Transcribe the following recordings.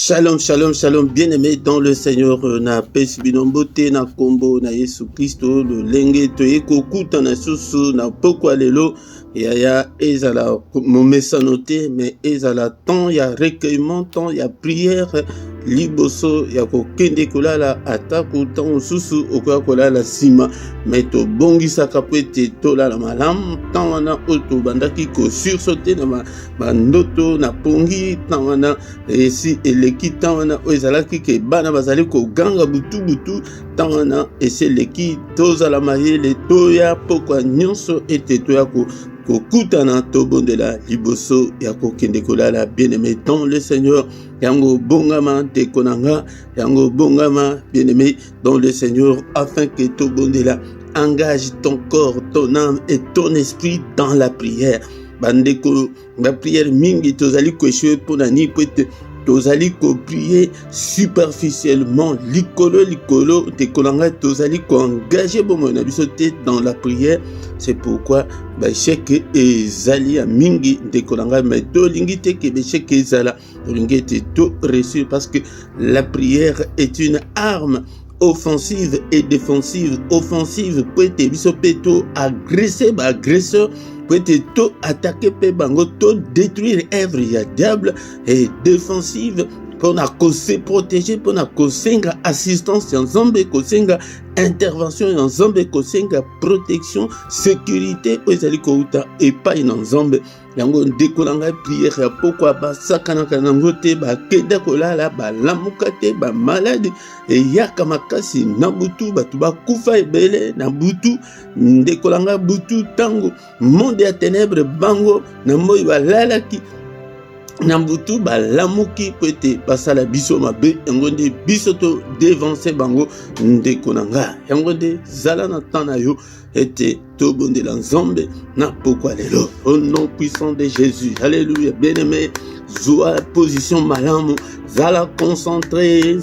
Shalom, shalom, shalom, bien-aimé dans le Seigneur, na pesi binombote, na kombo, na Yesu Christo, le lenge, toyeko, kuta na susu, na pokwa lelo, yaya, ezala, momesa noté, mais ezala, tant ya recueillement, tant ya prière, liboso, ya kokende kolala, ataku, tant susu, okoya kolala sima, mais to bongisa kapwete, tola la malam, tant wana, oto bandaki ko sursote, na bandoto, na pongi, tant wana, et si, eleki tant wana ezalaki ke bana bazali ko ganga butu butu tant wana ese leki tozala mayele toya pokwa nyonso ete toya ko kutana tobondela liboso ya kokende kolala bien-aimé dans le Seigneur yango bongama tekonanga yango bongama bien-aimé dans le Seigneur afin que tobondela engage ton corps, ton âme et ton esprit dans la prière. Bandeko la prière mingi tozali ko échouer ponani peut tozali ko prier superficiellement likolo te kolanga tozali ko engager bomona bisote dans la prière. C'est pourquoi cheke ezali a mingi te kolanga mais to lingi te ke cheke ezala to lingi te to reçu parce que la prière est une arme offensive et défensive. Offensive peut être bisopeto agresser agresseur peut être to attaquer pe bango to détruire œuvre ya diable et défensive pour na se protéger pour na kosenga assistance en zombe kosenga intervention en zombe kosenga protection sécurité ezali ko uta epai na zombe yango ndekolanga prière ya pourquoi basakana kana ngote ba kenda kolala ba lamuka te ba malade e yaka makasi na butu batu bakufa ebele na butu ndekolanga butu tango monde ya ténèbres bango na moyi balalaki Nambutu balamuki pete basala biso mabe yango nde biso to devancer bango ndeko nanga yango nde zala na tana yo ete to bondela nzambe na pokwa lelo au nom puissant de Jésus. Alléluia. Bien-aimé, zoa position malamu, zala concentré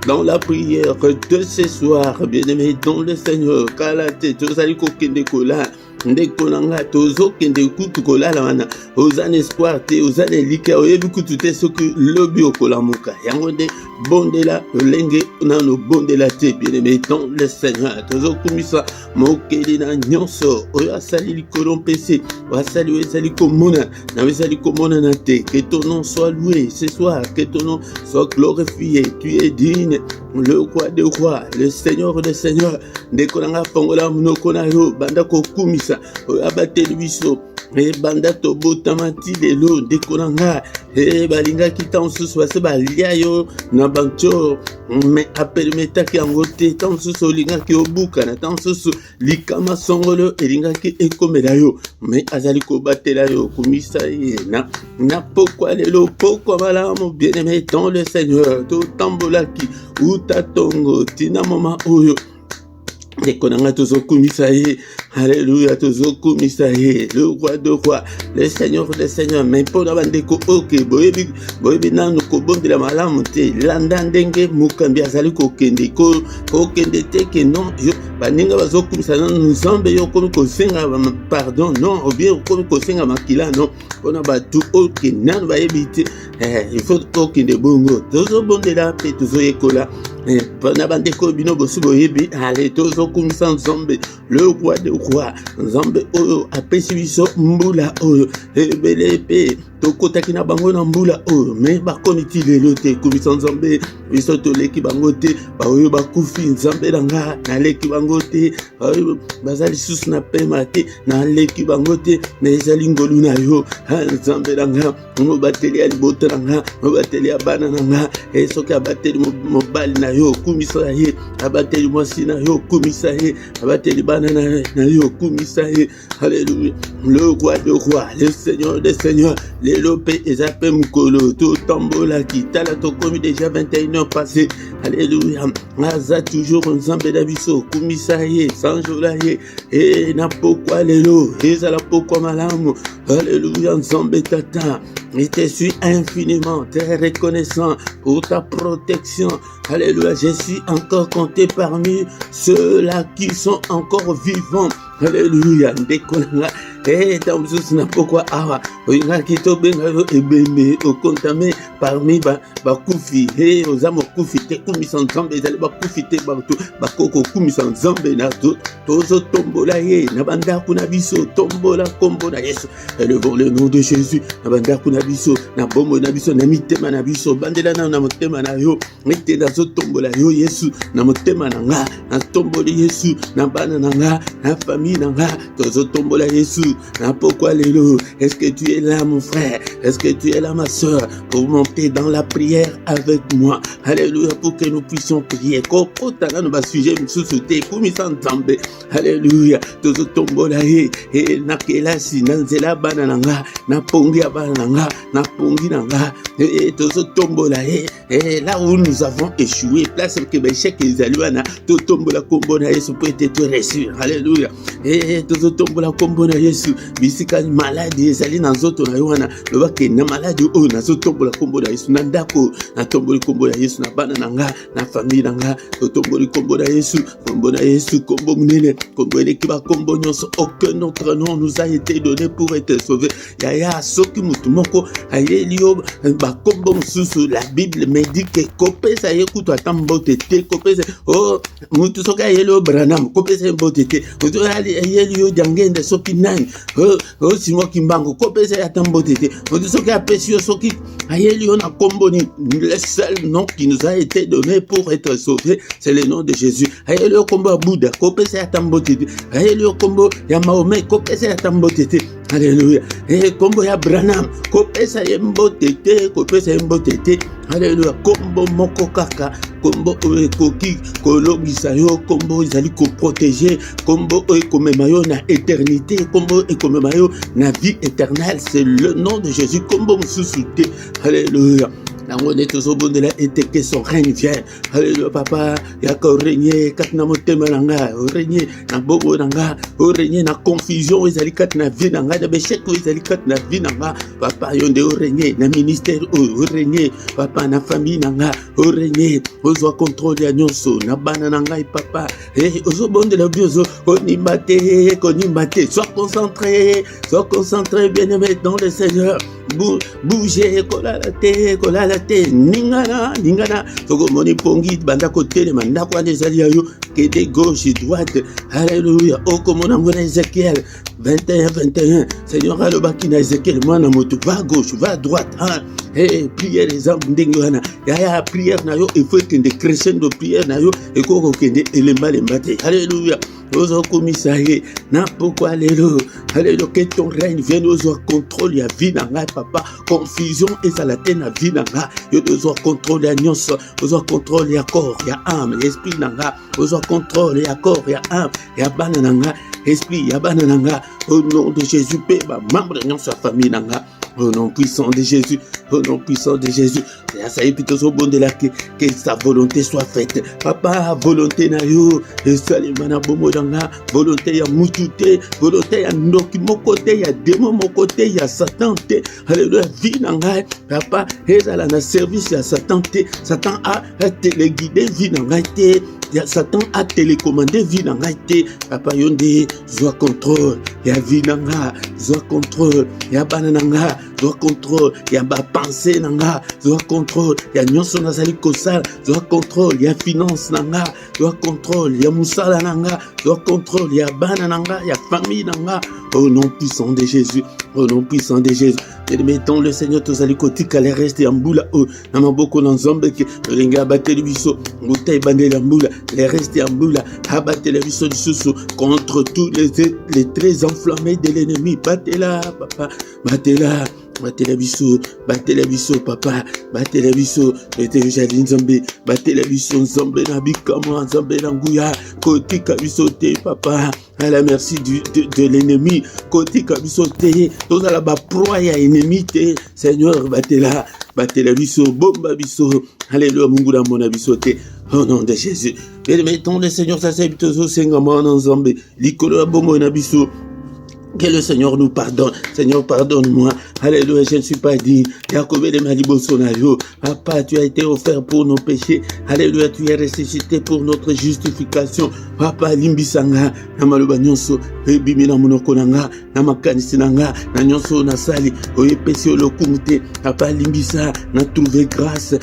dans la prière de ce soir. Bien-aimé dans le Seigneur, kalate tozali kokende kola ndeko nanga tozo kende kutu kolala wana ozan espoir te ozan elika oyebi kutu te soki lobi okolamuka yango nde bondela lenge nano bondela te bien-aimé dans le Seigneur tozo kumisa mokeli na nyonso oyo asali likolo mpese asali oyo ezali komona na ezali komona na te que ton nom soit loué ce soir, que ton nom soit glorifié. Tu es digne, le roi des rois, le Seigneur des seigneurs. Ndeko nanga fongola munoko na yo banda ko kumisa abateli biso e banda to botamati lelo ndeko nanga e balinga kitansusu base balia yo na bancho me apermetaki yango te tansusu olingaki obuka na tansusu likama songolo elingaki ekomela yo me azali kobatela yo kumisa ye na pokwa lelo pokwa malamu bien-aimé dans le Seigneur to tambolaki utatongo tina mama oyo Dekonanga tozo kumisaye, alléluia tozo kumisaye, le roi de roi, le Seigneur des seigneurs, mais pour la bande ko ok, boyebi nanu ko bonde la malamu te, landandenge mukambi azali ko kende ko kende te ke non yo baninga bazo kumisa nanu nzambe yo komi ko senga pardon non ou bien komi ko senga makila non pona batu ok nanu bayebi te il faut ko kende bongo tozo bonde la pe tozo yekola pona bande ko bino bosu boyebi allez tozo kumisa nzambe le roi de roi nzambe oyo apesi biso mbula oyo ebele pe tokotaki na bango na mbula oyo me bakomiti lelo te kumisa nzambe biso toleki bango te baoyo bakufi nzambe nanga naleki bango te baoyo bazali susu na pema te naleki bango te me ezali ngolu na yo nzambe nanga mobateli ya libota nanga mobateli ya bana nanga soki abateli mobali na yo kumisa ye abateli mwasi na yo kumisa ye abateli bana na yo kumisa ye alléluia le roi de roi le Seigneur des seigneurs les lopé ezape mukolo to tambola kitala to komi déjà 21 heures passées alléluia aza toujours nzambe na biso kumisa ye sanjola ye e na pokwa lelo ezala pokwa malamu alléluia nzambe tata et te suis infiniment très reconnaissant pour ta protection alléluia je suis encore compté parmi ceux-là qui sont encore vivants alléluia ndekonanga dans mosusu na pokwa awa oyingaki tobenga yo ebembe okontame parmi bakufi oza mokufi te kumisa nzambe ezali bakufi te bato bakoko kumisa nzambe na tozotombola ye na bandako na biso tombola kombo na Yesu. Élevons le nom de Jésus na bandako na biso na bombo na biso na mitema na biso bandela na motema na yo mete nazotombola yo Yesu na motema na nga na tomboli Yesu na bana na nga na famille na nga tozotombola Yesu na pokwa lelo. Est-ce que tu es là mon frère? Est-ce que tu es là ma soeur pour monter dans la prière avec moi? Alléluia, pour que nous puissions prier. Kokotana no basujet msusu te kumisa nzambe. Alléluia, tozotombola ye na kelasi na nzela bana na nga na pongi ya bana na nga na pongi na nga tozotombola ye là où nous avons échoué place que l'échec ezali wana totombola kombo na Yesu pour être reçu. Alléluia, tozotombola kombo na Yesu bisika maladie ezali na nzoto na yo wana lobake na maladie oyo nazotombola kombo na Yesu na ndako na tomboli kombo na Yesu na bana na nga na famille na nga totomboli kombo na Yesu kombo munene kombo eleki bakombo nyonso. Aucun autre nom nous a été donné pour être sauvé. Yaya soki mutu moko ayeli yo bakombo mosusu la Bible me dit que kopesa ye kutu ata mbote te kopesa mutu soki ayeli yo Branham kopesa mbote te mutu ayeli yo jangende soki nani simoki mbango kopesa ye ata mbote te mutu soki apesi yo soki ayeli yo na kombo ni le seul nom qui nous a été donné pour être sauvé, c'est le nom de Jésus. Ayeli yo kombo ya Bouddha kopesa ye ata mbote te ayeli yo kombo ya Mahomet kopesa ye ata mbote te. Alléluia. Kombo ya Branham kopesa ye mbote te kopesa ye mbote te. Alléluia. Kombo moko kaka kombo ekoki kolobisa yo kombo ezali ko protéger kombo ekomema yo na éternité kombo ekomema yo na vie éternelle, c'est le nom de Jésus. Kombo mosusu te. Alléluia. On est tous au bout de la et que son règne vienne. Alléluia, papa. Yaka régner, kat na motema nanga, régner na bobo nanga, régner na confusion, ezali kat na vie nanga, na béchek ezali kat na vie nanga. Papa yonde régner na ministère régner, papa na famille nanga, régner, ozo contrôle ya nyonso na bana nanga papa. Ozo bon de la biozo, konimate, sois concentré, bien-aimé dans le Seigneur. Bougez, kolala te, ningana, soko moni pongi, banda kote, le manda kwa nezali yo, que de gauche, droite, alléluia, komona mwana Ezekiel, 21, Seigneur, le baki na Ezekiel, mwana moto, va gauche, va droite, prière les hommes d'Ingwana, yaya, prière na yo, il faut que de crescendo prière na yo, et koko kende, elemba lembate, alléluia. Ozo komisaye na pourquoi alléluia que ton règne vienne ozo contrôle ya vie na ngai papa confusion ezalate na vie na ngai yo ozo contrôle ya nyonso ozo contrôle ya corps ya âme esprit na ngai ozo contrôle ya corps ya âme ya bana na ngai esprit ya bana na ngai au nom de Jésus pe ba membre nyonso ya famille na ngai. Au nom puissant de Jésus, au nom puissant de Jésus, ça y est plutôt au bon de là que sa volonté soit faite. Papa, volonté na yo, et salimana bomo danga, volonté ya mutute, volonté ya noki mokote, ya démon mokote, ya Satan te, alléluia, vie nanga, papa, ezala na service ya Satan te, Satan a téléguidé vie nanga te. Satan a télécommandé vie nanga te, papa yonde, joie contrôle, ya vie nanga, joie contrôle, ya banananga, joie contrôle, ya ba pensée nanga, joie contrôle, ya nyonso nazali kosala, joie contrôle, ya finance nanga, joie contrôle, ya musala nanga, joie contrôle, ya banananga, ya famille nanga, au nom puissant de Jésus, au nom puissant de Jésus. Mettons le Seigneur tous les côtés qu'elle reste en boule oh namaboko na nzambe ke linga bateli biso ngutay bandela mbula les rester en boule abattre les biso disusu contre tous les traits enflammés de l'ennemi. Batela papa, batela biso papa, batela biso ete jali nzambe, batela biso nzambe na bikamo nzambe na nguya kotika biso te papa. À la merci de l'ennemi, côté kabisote, tous à la proie ya ennemi te, Seigneur, batela biso, bomba biso, alléluia, mungula mona bisote, au nom de Jésus. Et mettons le Seigneur, ça c'est plutôt Seigneur, mon ensemble, l'icolo bombo na biso. Que le Seigneur nous pardonne. Seigneur, pardonne-moi. Alléluia, je ne suis pas digne. Jacob de Malibosonayo. Papa, tu as été offert pour nos péchés. Alléluia, tu es ressuscité pour notre justification. Papa, limbisanga, namaloba nyonso, ebimi na monoko nanga, na makanisi nanga, na nyonso na sali, oyepesi olokumute. Papa, limbisa, na trouver grâce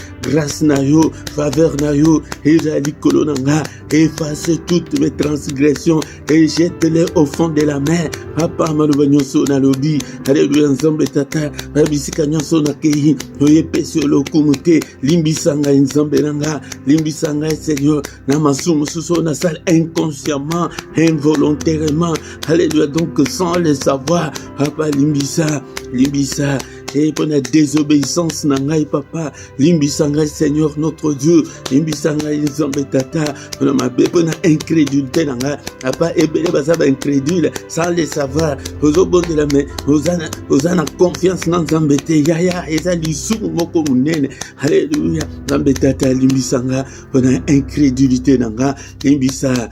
na yo, faveur na yo, ezali kolo nanga, efface toutes mes transgressions et jette-les au fond de la mer. Papa, maloba nyonso na lobi, alléluia, nzambe tata, babisika nyonso na kei, oyepesi olokumute, limbisanga nzambe nanga, limbisanga Seigneur, na masumu suso na sali inconsciemment, involontairement, alléluia, donc sans le savoir, papa, limbisa, et pour la désobéissance nangai papa, limbisanga Seigneur notre Dieu, limbisanga nzambe tata, pour ma bébé incrédulité nanga, papa ebele bazaba incrédule, sans le savoir, ozo bon de la main, ozana confiance dans nzambe te, yaya eza lisumu moko munene, alléluia, nzambe tata limbisanga, pour la incrédulité nanga, limbisa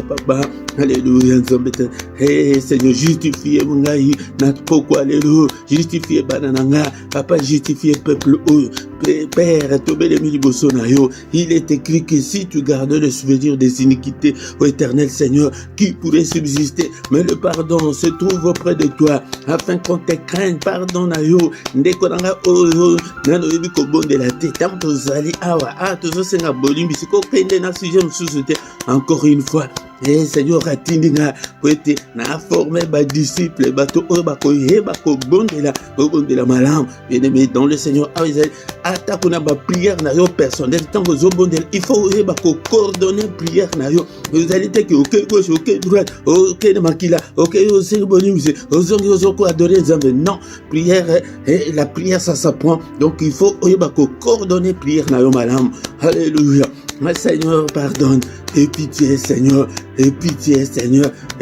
papa, alléluia, nzambe tata, hey Seigneur, justifiez mungai, na poko alléluia, justifiez banananga, papa, justifiez peuple Père, il est écrit que si tu gardes le souvenir des iniquités, ô éternel Seigneur, qui pourrait subsister, mais le pardon se trouve auprès de toi, afin qu'on te craigne, pardon na yo, ndekonanga oyo, nano yebi kobonde la tête, tant tozali awa, tozo senga bolimbi, siko kende na sujet msusute, encore une fois, et Seigneur atindinga, poete, na formé ba disciple, bato oyo bakoyeba kobondela malam, bien-aimé dans le Seigneur, atakuna ba prière na yo personnel, tant que zobondela, il faut yeba ko coordonner prière na yo, vous allez dire que ok gauche, ok droite, ok de makila, ok osé bonimse, ozoko adorer Nzambe, non, prière, la prière ça s'apprend, donc il faut yeba ko coordonner prière na yo malam, alléluia. Mais Seigneur, pardonne, et pitié Seigneur, et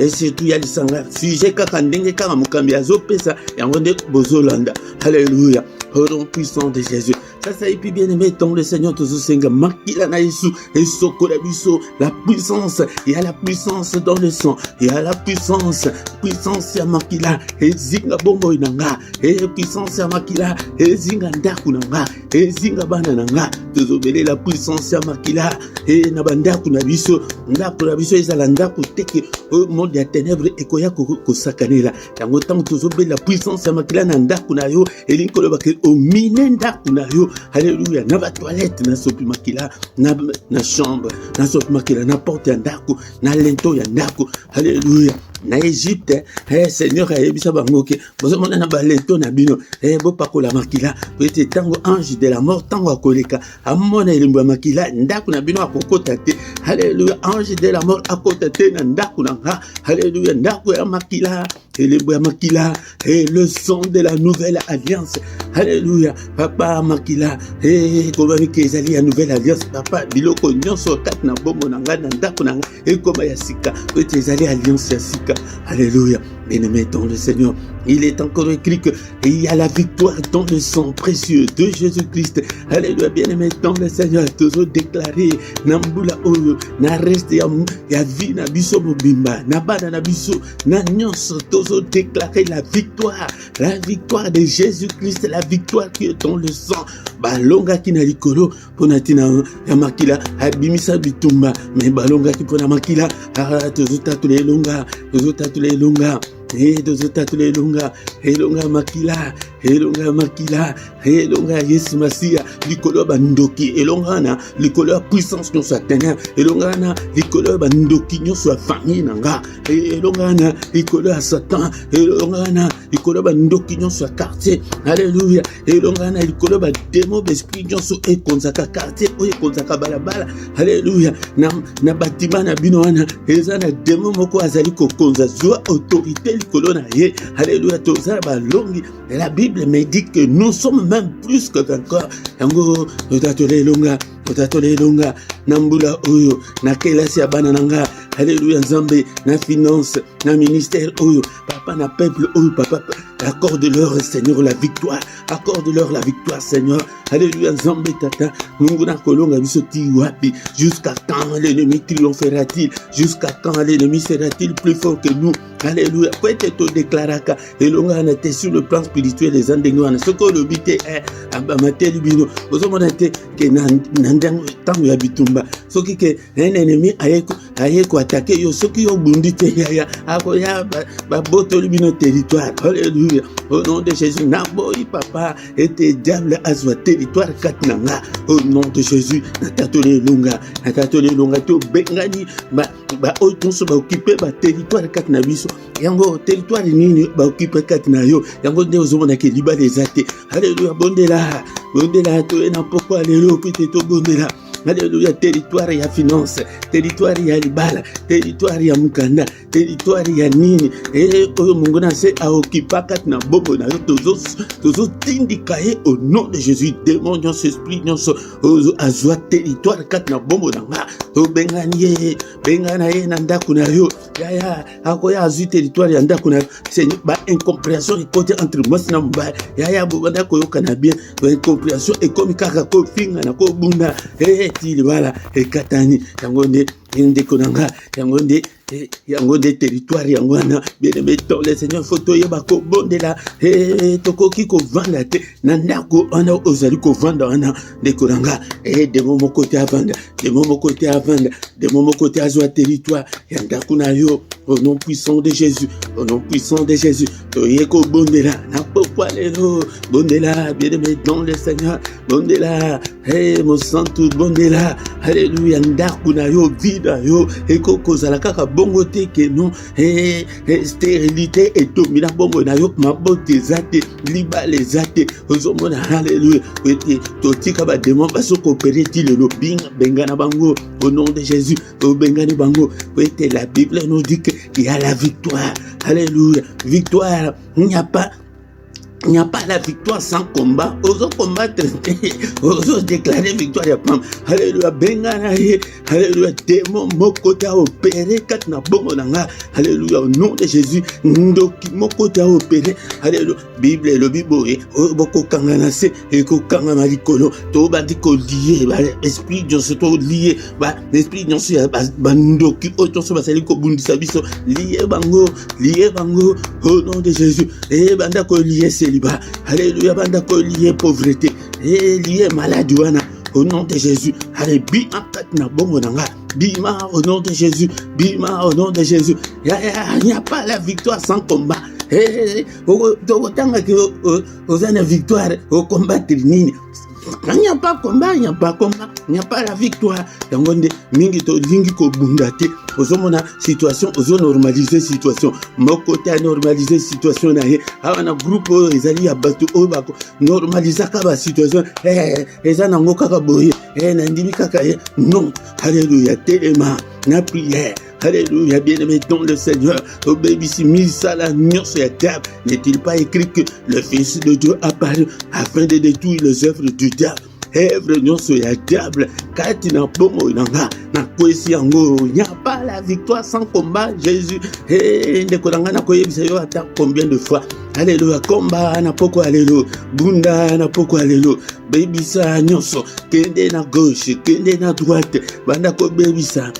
surtout il y a le sangra, sujet kakandenge karamukambi azopesa, yangonde bozolanda, alléluia, au nom puissant de Jésus. Ça et puis bien aimé, dans le Seigneur, tous senga makila na Yesu, et sokorabiso, la puissance, il y a la puissance dans le sang, il y a la puissance ya makila, et zinga bombo inanga, et puissance ya makila, et zinga ndaku nanga, et zinga bana nanga, tous obéler la puissance ya makila, et nabandaku na biso, ezala ndaku teke, au monde ya ténèbres, et koya kosakanela, yango tango tous obéler la puissance ya makila na ndaku na yo, et linkolo bake, au mine ndaku na yo, alléluia, na ba toilette, na sopi makila, na chambre, na sopi makila, na porte ya ndaku, na lento ya ndaku, alléluia. Na Égypte, Seigneur a ebisa bangoke, bozomona na balento na bino, bo pakola makila, peut-être tango ange de la mort, tango akoleka, amona elembo makila, ndaku na bino akokota te, alléluia, ange de la mort akota te na ndaku na nga, alléluia, ndaku ya makila, elembo ya makila, et le son de la nouvelle alliance, alléluia, papa makila, koma mike ezali ya nouvelle alliance, papa, biloko nyonso kat na bombo na nga, na ndaku na nga, ekoma ya sika, peut-être ezali alliance ya sika. Alléluia, bien-aimé dans le Seigneur, il est encore écrit qu'il y a la victoire dans le sang précieux de Jésus-Christ. Alléluia, bien-aimé dans le Seigneur, toujours déclaré, Nambula Oyo, na reste ya vie na biso mobimba, na bana na biso, na nyonso, toujours déclaré la victoire de Jésus-Christ, la victoire qui est dans le sang. Balonga ki na likolo, ponatina ya makila, abimisa bitumba, mais balonga ki pona makila, toujours tatule longa, elonga makila, elonga Yesu Masia, likolo bandoki, elonga na likolo puissance nyonso atena, elonga na likolo bandoki nyonso famille nanga, elonga na likolo Satan, elonga na likolo bandoki nyonso quartier, alléluia, elonga na likolo ba démon esprit nyonso ekonzaka quartier, ekonzaka balabala, alléluia, na batima na bino wana, eza na démon moko azali kokonza zwa autorité likolo na ye, alléluia, toza balongi. Et la Bible me dit que nous sommes même plus que vainqueurs. Yango otatole longa nambula oyo na kelasi ya bana nanga, alléluia, nzambe na finance na ministère oyo papa na peuple oyo papa accorde-leur, Seigneur, la victoire. Accorde-leur la victoire, Seigneur. Alléluia, Nzambe Tata. Munguna kolonga biso ti wapi. Jusqu'à quand l'ennemi triomphera-t-il? Jusqu'à quand l'ennemi sera-t-il plus fort que nous? Alléluia. Peut-être te déclaraka. Elonga anate sur le plan spirituel les andengwana. Ce que le bité est abamate libino. Ozomonate ke nandango tango ya bitumba. Soki ke un ennemi ayeko attaquer yo soki yo bundite ya akoya ba boto libino territoire. Alléluia. Au nom de Jésus, naboyi papa était diable azwa territoire katnanga. Au nom de Jésus, natatole longa to bengani ba otonso ba occuper ba territoire katnabiso. Yango territoire nini ba occuper katna yo. Yango nde ozomona ke liba les athées. Alléluia, bondela to ena pourquoi lelo pite to bondela. Alléluia, territoire ya finance, territoire ya libala, territoire ya mukanda, territoire ya nini. Oyo mungona se a occupa katna bobo na yo tozo tindikaye au nom de Jésus. Démon nyonso, esprit nyonso ozo azwa territoire katna bobo na nga. To bengana ye na ndako na yo. Ya akoya azu territoire ya ndako na yo. C'est ba incompréhension et côté entre moi na mba. Ya bobanda ko yokana bien. Ba incompréhension et comme kaka ko finga na ko bunda. Voilà, et Katani, Yangonde, Indekonanga, Yangonde territoire, Yangwana, bien aimé, le Seigneur, photo Yabako, Bondela, Toko Kiko Vanda, Nandako, Ana, Ozaliko Vanda, Ana, Dekonanga, et de mon côté à Vanda, de mon côté à Vanda, de mon côté à Zoa territoire, Yandakunayo, au nom puissant de Jésus, au nom puissant de Jésus, Toyeko Bondela, Napopo Alelo, Bondela, bien aimé, dans le Seigneur, Bondela, mon santo Bondela, Alléluia, Ndakunayo, Vida, yo, Eko Kozalaka, bongo te ke non, stérilité et domina bongo na yo, ma bote zate, liba les zate, ozomona, Alléluia, totika ba démon baso coopérer ti le lobing, bengana bango, au nom de Jésus, au bengani bango, la Bible nous dit qu'il y a la victoire, Alléluia, victoire, il n'y a pas la victoire sans combat. Oso combattre, oso déclarer victoire ya pam. Alléluia, bengana ye. Alléluia, démon mokota opéré katna bongo nanga. Alléluia, au nom de Jésus, ndoki mokota opéré. Alléluia, Bible le Bible boko kangana se e ko kanga malikolo to bandi ko lié ba esprit Dieu to lié ba esprit Dieu ba ndoki o to so basali ko bundisa biso lié bango au nom de Jésus. Et banda ko lié célibat. Alléluia, banda ko lié pauvreté et lié maladie wana au nom de Jésus. Allez, bima katna bongo nanga. Bima au nom de Jésus. Bima au nom de Jésus. Il n'y a pas la victoire sans combat. Vous avez la victoire au combat nini. Il n'y a pas combat, il n'y a pas combat, il n'y a pas la victoire. Yangonde mingi to lingi ko bundate. Ozomona situation, ozo normaliser situation. Moko ta normaliser situation na ye. Awana groupe ezali ya batu o bako normaliser ka ba situation. Ezana ngoka ka boye. Na ndimi kaka ye. Non. Alléluia, téléma, na prière. Alléluia, bien-aimé dans le Seigneur. Au baby si mis ça la nuit sur la table. N'est-il pas écrit que le Fils de Dieu apparut afin de détruire les œuvres du diable? Œuvre non sur la table. Kati na pomo inanga na kwesi yango. Il n'y a pas la victoire sans combat. Jésus. Ndekolanga na koyebisa yo ata combien de fois. Alléluia, combat na poko alléluia. Bunda na poko alléluia. Baby sa nyonso. Kende na gauche, kende na droite. Banda ko baby sa.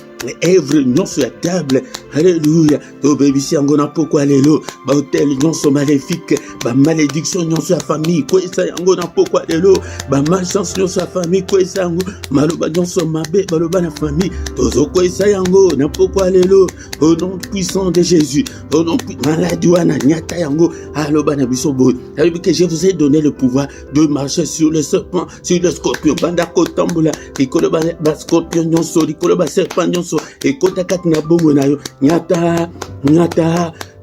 Œuvre non sur la table. Alléluia. To baby si angona pourquoi alléluia. Ba hôtel non so maléfique. Ba malédiction non sur la famille. Quoi ça angona pourquoi alléluia. Ba malchance non sur la famille. Quoi ça ango. Maloba non so mabe. Maloba na famille. Tozo quoi ça yango. Na pourquoi alléluia. Au nom puissant de Jésus. Au nom maladie wana nyata yango. Aloba na biso boy. Alors que je vous ai donné le pouvoir de marcher sur le serpent, sur le scorpion. Banda kotambola. Et koloba ba scorpion non so. Et koloba serpent non so. Et kota katina bongo na yo. Nyata,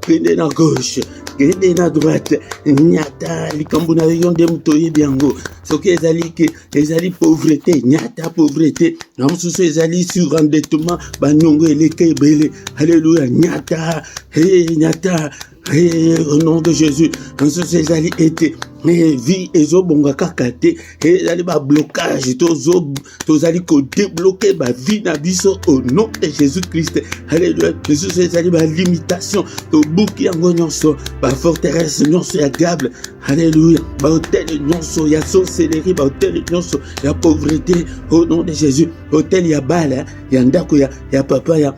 kende na gauche, kende na droite, nyata, likambo na yo nde mutoye biango. Soki ezali pauvreté, nyata pauvreté. Namususu ezali surendettement, banongo eleke ebele. Alléluia, nyata, nyata. au nom de Jésus, en ce ezali été, vie ezobonga kaka te, ezali ba blocage, tozali ko débloquer ba vie na biso au nom de Jésus-Christ. Alléluia. Jésus ezali ba limitation, to buki yango nyonso, ba forteresse nyonso ya diable. Alléluia. Ba hôtel nyonso ya sorcellerie, ba hôtel nyonso ya pauvreté au nom de Jésus. Hôtel ya bala, ya ndako ya papa ya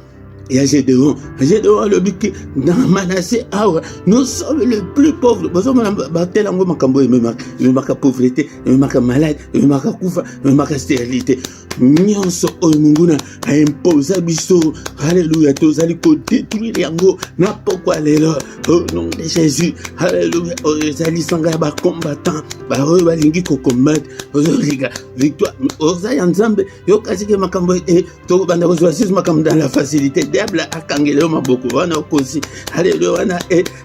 Gédéon. Gédéon le biki dans Manassé. Nous sommes les plus pauvres. Il marque pauvreté, il marque malade, il marque koufa, il marque stérilité. Nyonso oyunguna a imposé biso. Alléluia. Tozali ko détruire yango na pourquoi lelo au nom de Jésus. Alléluia. Ozali sanga ba combattant ba oyo balingi ko combattre. Ozoliga victoire. Ozali nzambe yo kasike makambo e to banda ko choisir makambo dans la facilité. Diable akangele maboko wana okosi. Alléluia. Wana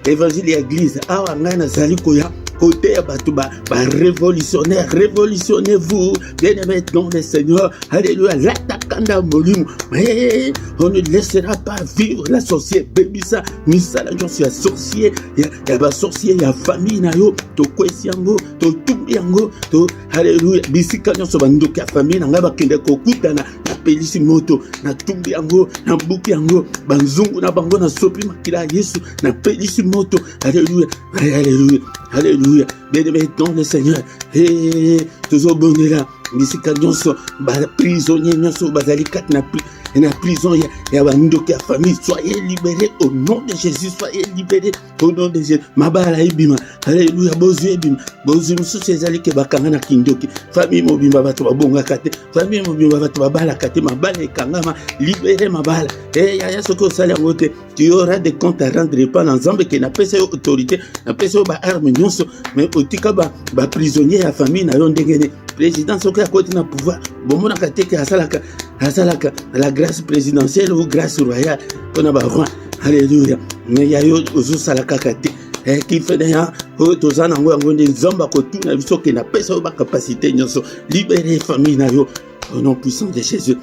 évangile ya église awa ngana zali koya côté Batouba, révolutionnaire, révolutionnez-vous, bien-aimés dans le Seigneur, alléluia, l'attaquant molimo, mais on ne laissera pas vivre la sorcière, bébisa, misala, j'en suis sorcier, il y a sorcier, il y a famille, nayo, to kwesiango, to tumbiango, to, alléluia, bisika, j'en suis bandoka, famille, nangaba kende kokutana, na pelisi moto, na tumbiango, na bukiango, banzungu, na bango, na sopi makila, Yesu, na pelisi moto, alléluia, alléluia, alléluia. Bien-aimé dans le Seigneur, toujours bon là, bisika nyonso, prisonnier nyonso, bazali kat na prison, ya bandoki ya famille, soyez libérés au nom de Jésus, soyez libérés au nom de Jésus. Mabala ibima, alléluia, bozu ibima, bozu mususu ezali ke bakanga na kindoki, famille mobimba bato babonga kate, famille mobimba bato babala kate, mabala ekangama, libérez mabala. Ya soko sali yango te, tu auras des comptes à rendre pas dans Zambie qui n'a pas cette autorité, n'a pas cette arme nyonso, mais otika ba prisonnier ya famille na yo ndengene. Président soki à côté na pouvoir, bon na kate ke asalaka la grâce présidentielle ou grâce royale on a roi. Alléluia. Mais ya yo ozo salaka kate. Qui fait d'ailleurs tozana ngo yango nzamba ko tuna biso ke na pesa ba capacité nyonso libérer famille na yo au nom puissant de Jésus.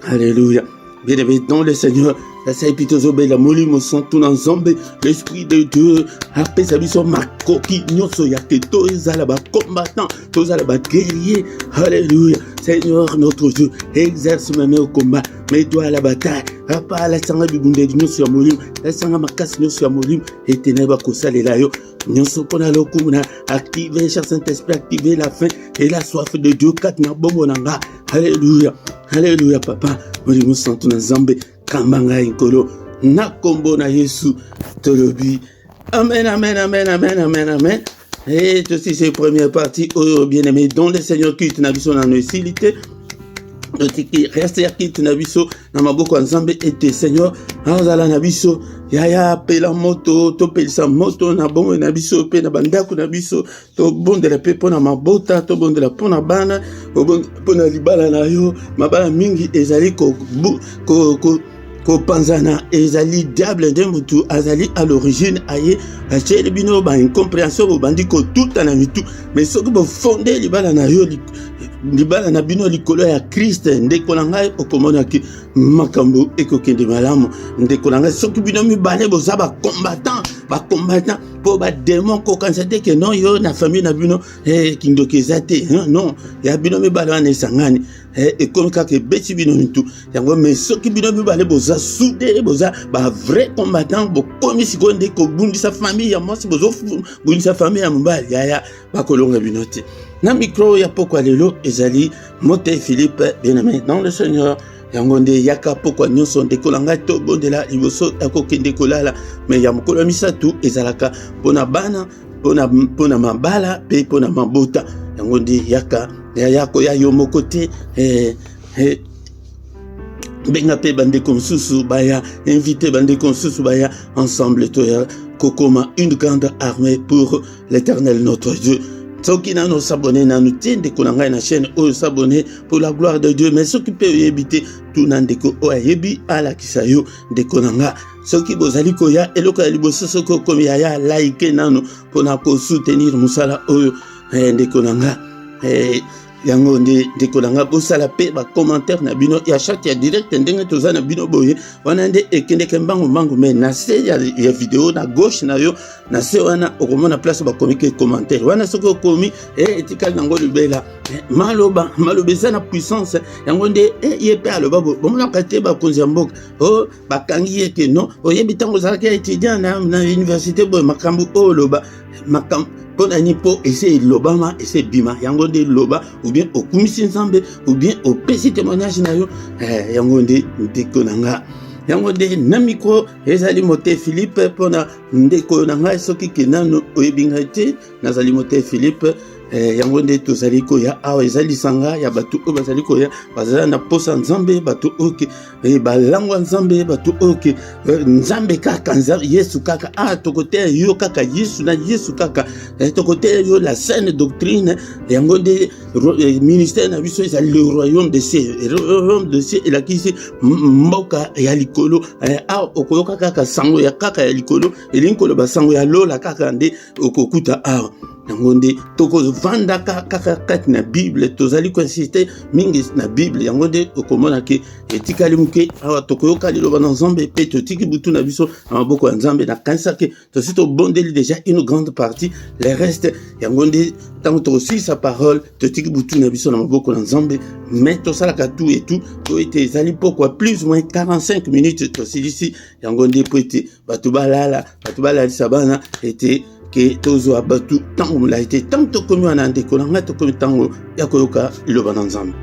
Alléluia. Bien-aimé dans le Seigneur, la saipitozobe, la molimo sont tout ensemble, l'Esprit de Dieu, après sa mission, ma coquille, nyoso yake, toza la combattant, toza la guerrier, alléluia. Seigneur notre Dieu, exerce ma main au combat, mets-toi à la bataille, apa la sanga du bunde, nyoso ya molimo, la sanga makas nyoso ya molimo, et teneba kosale la yo, nyoso pona lokumuna, activez, cher Saint-Esprit, activez la faim et la soif de Dieu, katna bomonanga, alléluia, alléluia, papa, molimo santu na zambe, kambanga inkolo na kombo na Yesu tolobi amen amen amen amen amen amen. Et ceci c'est la première partie oh bien-aimé dans le Seigneur qui na biso na nosilité otiki reste ya ki na biso na maboko nzambe ete Seigneur azala na biso ya pela moto to pelisa moto na bongo na biso pe na bandako na biso to bondela pe pona mabota to bondela pona bana pona libala na yo mabala mingi ezali ko panzana ezali diable de mutu azali à l'origine aye achele bino ba incompréhension bandi ko tout na mitu mais soki bo fondé libala na yo libala na bino likolo ya Christ ndeko na ngai okomona ki makambo ekokende malamu ndeko na ngai soki bino mibale boza ba combattant po ba démon ko kansate ke non yo na famille na bino kindoki zate non ya bino mibale wana esangani comme kaka beti bino mitu yango mais soki bino mibale boza soudé boza ba vrai combattant bo komi siko ndeko bundisa famille ya mwasi bozo bundisa famille ya mobali ya bakolonga bino te. Na micro ya pokwa lelo ezali Mote Philippe bien-aimé dans le Seigneur yangonde yaka pokwa nyonso ndekolanga to bondela liboso akokende kolala mais ya mokolo misatu ezalaka pona bana pona mabala pe pona mabota yangonde yaka yako ya yo mokote benga pe bandeko msusu baya invité bandeko msusu baya ensemble toya kokoma une grande armée pour l'Éternel notre Dieu. Soki nano s'abonner nanu tiende konanga na chaîne o s'abonner pour la gloire de Dieu mais soki peut yebite tout nandeko o yebi ala kisayo de konanga soki bozali koya eloko ya liboso soko komi ya like nanu pona ko soutenir musala oyo de konanga yango nde kolanga bosala pe ba commentaire na bino ya chat ya direct ndenge toza na bino boye wana nde ekendeke mbangu mais na se ya vidéo na gauche na yo na se wana okomona place ba komike commentaire wana soki okomi etikali nango libela maloba eza na puissance yango nde ye pe aloba bomonaka te bakonzi ya mboka bakangi ye ke non oyebi ntango ozalaki étudiant na université boye makambo oyo loba makambo pona ni po ese lobama ese bima yango nde loba ou bien okumisi nzambe ou bien opesi témoignage na yo yango nde ndeko na nga yango nde na micro ezali mote Philippe pona ndeko na nga soki ke nano oyebi ngai te nazali mote Philippe yango nde tozali koya awa ezali sanga ya bato oyo bazali koya bazala na posa nzambe bato oke balangwa nzambe bato oke nzambe kaka yesu kaka tokoteya yo kaka yesu na yesu kaka tokoteya yo la saine doctrine yango nde ministère na biso ezali le royaume de cieux royaume de cieux elakisi mboka ya likolo awa okoyoka kaka sango ya kaka ya likolo elingi koloba sango ya lola kaka nde okokuta awa yango nde tokovanda kaka kati na bible tozali koinsiste mingi na bible yango nde okomona ke etikali moke awa tokoyoka liloba na nzambe pe totiki butu na biso na maboko ya nzambe nakanisa ke tosi tobondeli déjà une grande partie le reste yango nde ntango tokosilisa parole totiki butu na biso na maboko na nzambe mais tosalaka tout et tout po ete ezali pokwa plus ou moins 45 minutes tosilisi yango nde po ete bato balalisa bana ete ke tozwa batu tango mula ete tango tokomi wana ndeko na nga tokomi tango ya koyoka liloba na nzambe.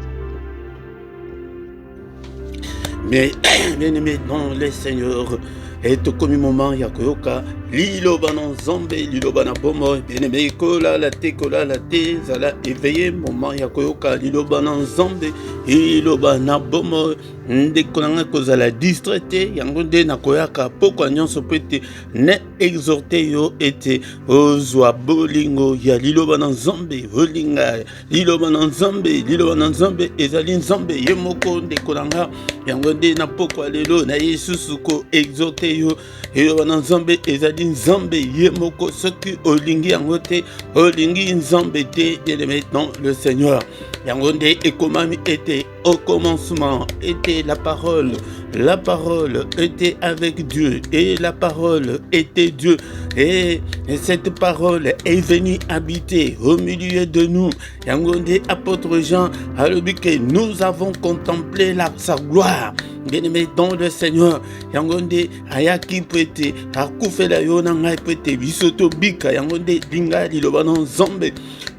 Mais bien aimé dans le Seigneur et tokomi moment ya koyoka liloba na nzambe liloba na bomo bien aimé kola la te zala éveillé moment ya koyoka liloba na nzambe liloba na bomo ndeko na nga kozala distraité yango nde na koyaka pokwa nyonso po ete ne exhorte yo ete ozwa bolingo ya liloba na nzambe olinga liloba na nzambe ezali nzambe ye moko ndeko na nga yango nde na pokwa lelo na yesusu ko exhorte yo liloba na nzambe ezali nzambe ye moko soki olingi yango te olingi nzambe te bien-aimé dans le Seigneur yango nde ekomami ete au commencement était la parole était avec Dieu et la parole était Dieu et cette parole est venue habiter au milieu de nous. Yangonde apôtre Jean a le but que nous avons contemplé sa gloire. Bien-aimé dans le Seigneur, yangonde ayaki pete akufela yona ngai pete bisoto bika yangonde dinga liloba na nzambe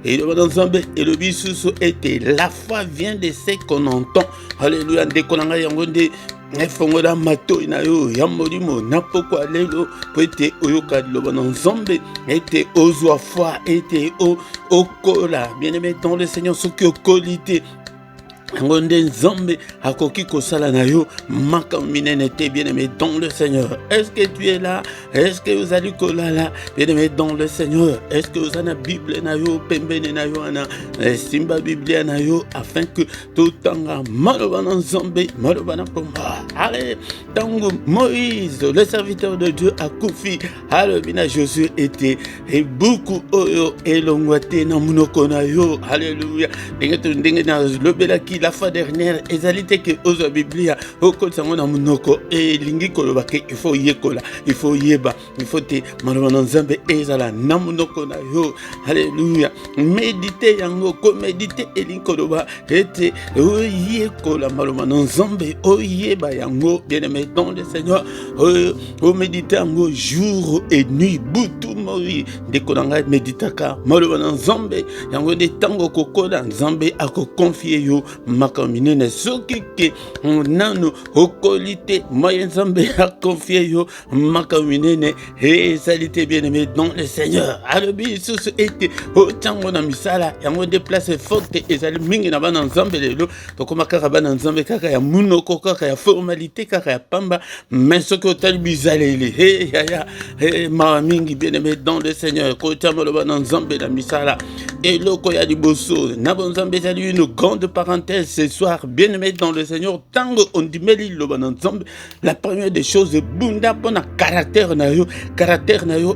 et le nzambe et le bisusu était la foi vient de ce qu'on entend. Alléluia ndekonanga yangonde efongola matoi na yo ya molimo na pokwa lelo po ete oyoka liloba na nzambe ete ozwa foi ete okola bien-aimé dans le Seigneur soki okolite Ngonde nzambe akoki kosala na yo makambo minene te bien-aimé dans le Seigneur. Est-ce que tu es là? Est-ce que vous allez kolala bien-aimé dans le Seigneur? Est-ce que vous avez la Bible na yo pembene na yo ana simba Biblia na yo afin que tout tanga maloba na nzambe maloba na pomba. Allez, tango Moïse le serviteur de Dieu a kufi alobina Josué était et beaucoup oyo elongwate na munoko na yo. Alléluia. Ndenge na lobelaki la fois dernière ezalité que ozo Biblia oko sango na munoko e lingi koloba ke il faut yekola il faut yeba il faut te maloba na nzambe ezala na munoko na yo. Alléluia. Méditer yango ko méditer elingi koloba ete yekola maloba na nzambe oyeba yango bien-aimé dans le Seigneur o méditer yango jour et nuit butu mori dekonanga méditaka maloba na nzambe yango de tango kokola nzambe ako confier yo makamine soki ke nanu okolite moyen nzambe a confier yo makamine et salite bien-aimé dans le Seigneur. Alobi susu ete o tango na misala yango de place forte ezali mingi na bana nzambe lelo tokoma kaka bana nzambe kaka ya munoko kaka ya formalité kaka ya pamba mais soki otali bizaleli ya ma mingi bien-aimé dans le Seigneur ko tamo lo bana nzambe na misala et loko ya liboso na bon nzambe ezali une grande parenthèse ce soir bien-aimé dans le Seigneur tango on dit meli lo bana nzambe la première des choses bunda pona caractère na yo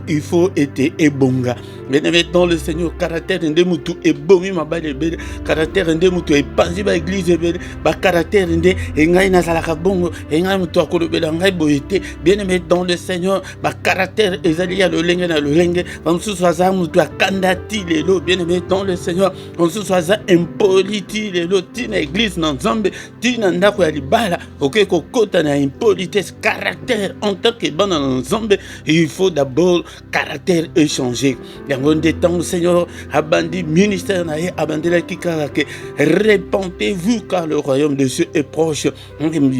il faut être ebonga Bien-aimé dans le Seigneur, caractère de mutu et bomi ma bale bele, caractère de mutu et panzi ba église bele, ba caractère de engai na salaka bongo, engai mutu akolo bele ngai boyete. Bien-aimé dans le Seigneur, ba caractère ezali ya le lenge na le lenge, on se soit za mutu akandati lelo. Bien-aimé dans le Seigneur, on se soit za impoliti lelo, tina église na nzambe, tina ndako ya libala, ok kokota na impolitesse, caractère en tant que ban na nzambe, il faut d'abord caractère échanger. Des temps, Seigneur, abandi ministère naïe, abandi la kikarake. Répentez-vous car le royaume de Dieu est proche.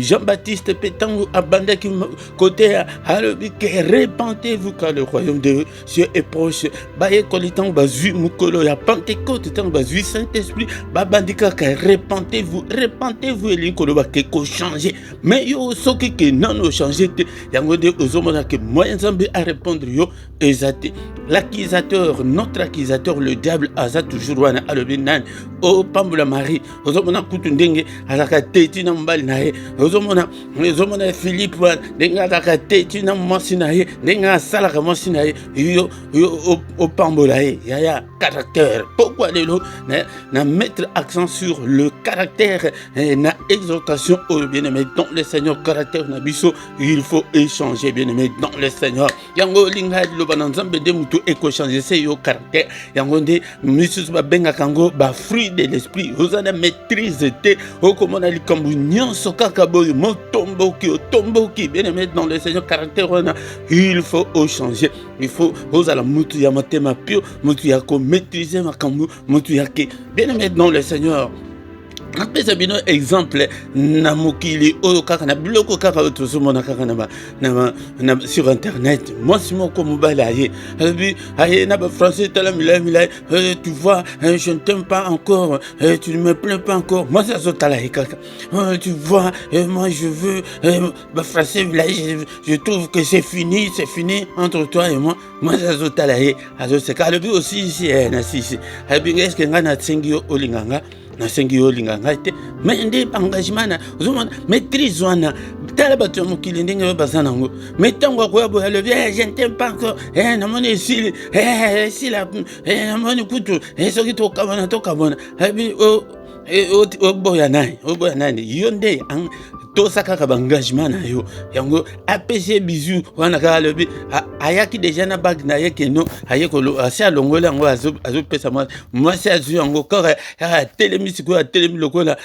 Jean-Baptiste Pétango, abandi qui côté à répentez-vous car le royaume de Dieu est proche. Baye kolitan bazui mukolo ya Pentecôte tant bazui Saint-Esprit babandi kaka répentez-vous et likolo ba keko changer. Mais yo soki que non changer yango de ozomona que moyen zambe à répondre yo ezate. L'accusateur, notre accusateur, le diable, a toujours wana alobinan. O pambula Marie, ozomona kutundenge, alaka teti na mbali nae, ozomona Philippe, denga alaka teti na mwasi nae, denga salaka mwasi nae, yo o pambula yaya caractère. Pourquoi lelo na mettre accent sur le caractère, na exhortation au bien-aimé dans le Seigneur, caractère na biso, il faut échanger bien-aimé dans le Seigneur. Yango linga lo bananzambe de mutu eko changer c'est yo caractère. Yango de misus ba benga kango ba fruit de l'esprit. Vous en maîtrise te o comme na likambu nyonso kaka boy mo tombo ki bien-aimé dans le Seigneur, caractère wana il faut changer. Il faut vous ala mutu ya matema pio, mutu ya ko maîtriser makambu, mutu ya ke bien-aimé dans le Seigneur. Après bino exemple na mokili oyo kaka na biloko kaka oyo tozomona kaka na sur internet mwasi moko mobali aye na ba français tala milai tu vois je ne t'aime pas encore, tu ne me plais pas encore, moi ça zotala kaka tu vois moi je veux ba français je trouve que c'est fini entre toi et moi ça zotala azo se ka lebi aussi ici na sisi abi est-ce que ngana tsengi olinganga na sengi yo linganga te mais ndi engagement na ozomona maîtrise wana tala bato mokili ndenge bazana ngo mais tango ko yabo le bien je ne t'aime pas encore na moni si la na moni kutu soki to kabona abi o boya nani yonde to saka ka engagement na yo yango APC bizu wana ka lebi ayaki déjà na bag na yeke no ayeko lo asa longola ngo azo pesa moi c'est azu yango ko telemi siko telemi lokola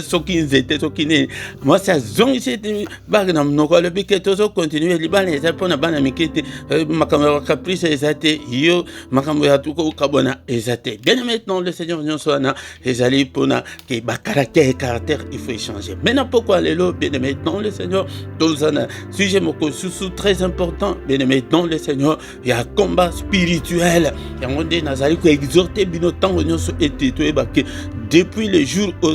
soki nzete soki ne moi c'est zongi c'est bag na mnoko lebi ke tozo continuer libana eza pona bana mikete makambo caprice ezate yo makambo ya tuko kabona ezate bien maintenant le Seigneur nyonsona ezali pona ke ba caractère il faut échanger. Maintenant pourquoi lelo bien-aimé dans le Seigneur, tozana sujet moko sous très important bien-aimé dans le Seigneur, il y a combat spirituel. Yango de nazali ko exhorter bino tango nyonso ete to ebake depuis le jour où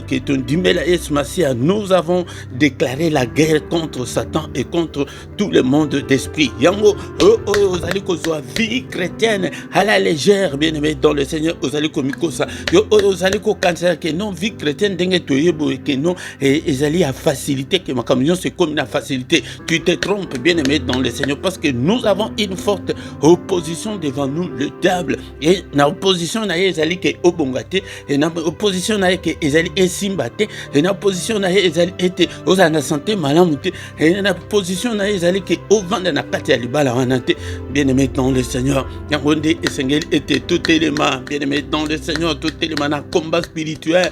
nous avons déclaré la guerre contre Satan et contre tout le monde d'esprit. Yango ozali ko zo vie chrétienne à la légère bien-aimé dans le Seigneur, ozali ko mikosa yo ozali ko cancer que non vie chrétienne denge toyebo que non ezali a facilité que ma communion c'est comme une facilité. Tu te trompes bien-aimé dans le Seigneur parce que nous avons une forte opposition devant nous, le diable, et na opposition na ezali ke obongate et na opposition na ke ezali esimbate et na opposition na ezali ete ozana santé malamute et na opposition na ezali ke ovanda na kati ya libala wanate bien-aimé dans le Seigneur. Yangonde esengeli ete tout élément bien-aimé dans le Seigneur, tout élément na combat spirituel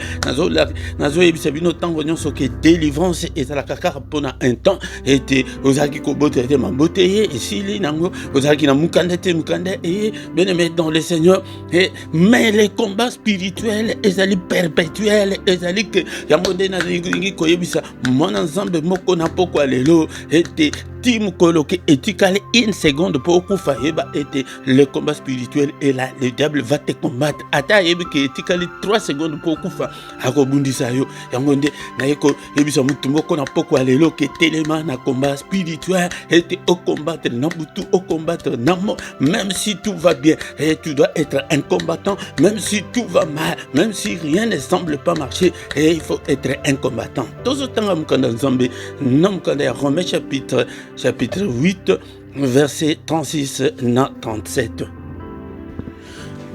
nazo yebisa bino tango nyonso ke délivrance et la kaka pona un temps était ozaki ko bote te mambote et sili nango ozaki na mukande et bien-aimé dans le Seigneur mais les combats spirituels ezali perpétuels ezali que yamonde na ngi ko yebisa mona nzambe moko na poko lelo était Tim Koloke etikale une seconde pour Koufaeba était le combat spirituel et là le diable va te combattre ata yebi ke etikale 3 secondes pour Koufa akobundisa yo yangonde na yeko yebisa mutu moko na poko lelo ke telema na combat spirituel était au combattre na butu au combattre na mo même si tout va bien et tu dois être un combattant même si tout va mal même si rien ne semble pas marcher et il faut être un combattant. Tous autant mukanda nzambe na mukanda Romains chapitre 8 verset 36 à 37.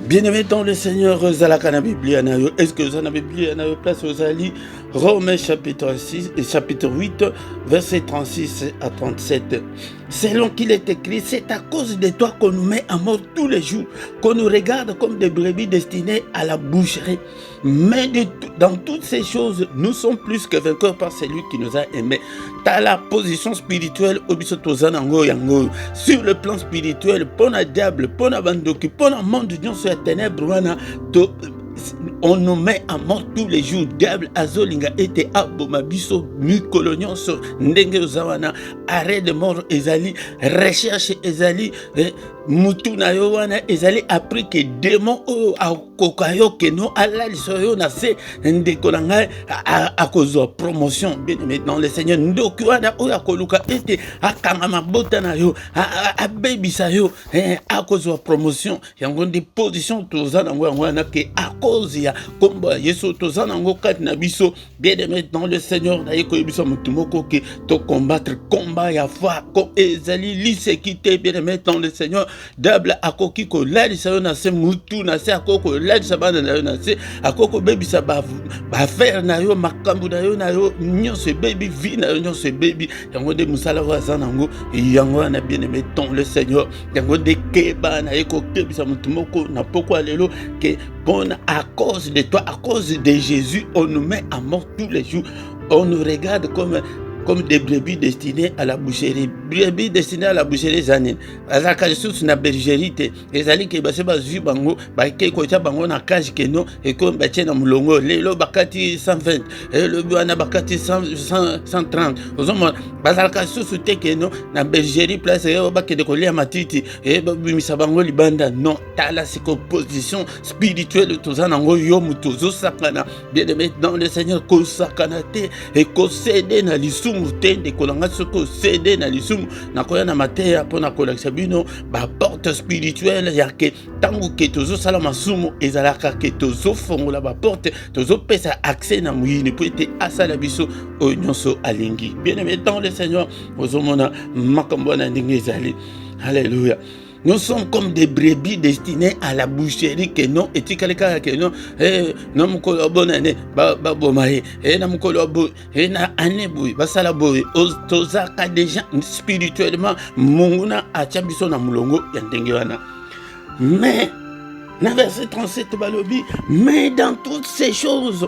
Bien-aimé dans le Seigneur, Zalaka na Biblia na yo. Est-ce que Zana Biblia na yo place aux Ali? Romains chapitre 6 et chapitre 8, versets 36 à 37. Selon qu'il est écrit, c'est à cause de toi qu'on nous met à mort tous les jours, qu'on nous regarde comme des brebis destinées à la boucherie. Mais dans toutes ces choses, nous sommes plus que vainqueurs par celui qui nous a aimés. T'as la position spirituelle sur le plan spirituel, pona diable, pona bandoki, pona monde d'union sur la ténèbre, on nous met à mort tous les jours. Diable azolinga ete abomabiso mikolonyoso ndenge ozawana arrêt de mort ezali recherche ezali mutuna yo wana ezali appris que démon o akokayo keno ala lisoyo na se ndekolanga a cause promotion. Bien maintenant le Seigneur ndoki wana o akoluka ete akanga mabota na yo a bebisa yo a cause promotion yango des positions tozana ngwana ke a cause ya komba yeso tozana ngo kati na biso. Bien maintenant le Seigneur na yeko biso mutumoko ke to combattre combat ya foi ko ezali lisekité. Bien maintenant le Seigneur diable akoki ko lalisa yo na se mutu na se akoko lalisa bana na yo na se akoko bebisa ba faire na yo makambu na yo nyonso baby vie na yo nyonso baby yango de musala wa zanango yango na bien aimé ton le Seigneur yango de keba na yeko kebisa mutumoko na poko lelo que bon à cause de toi, à cause de Jésus, on nous met à mort tous les jours. On nous regarde comme des brebis destinées à la boucherie. Brebis destinées à la boucherie zanin. Azaka sous na bergerie les ali ke base bazu bango ba ke ko cha bango na cage ke no et ko ba na mulongo lelo bakati 120 et le bwana bakati 130 ozomo bazalaka sous te ke no na bergerie place yo ba ke de ko lia matiti et ba bimisa bango libanda. Non, tala c'est position spirituelle tozana ngo yo mutozo sakana. Bien aimé dans le Seigneur ko sakana te et ko céder na lisu de kolanga soko cédé na lisumu na koya na mateya pona kolakisa bino ba porte spirituelle ya ke tangu ke tozo sala masumu ezalaka ke tozo fongola ba porte tozo pesa accès na muyini po ete asala biso o nyonso alingi. Bien aimé dans le Seigneur ozomona makambo na ndenge ezali. Alléluia. Nous sommes comme des brebis destinés à la boucherie que non et tikaleka que non non mukolo bonane ba bomaye na mukolo bo na anebu basala boy tozaka déjà spirituellement munguna achabiso na mulongo ya ndenge wana. Mais na verset 37 balobi, mais dans toutes ces choses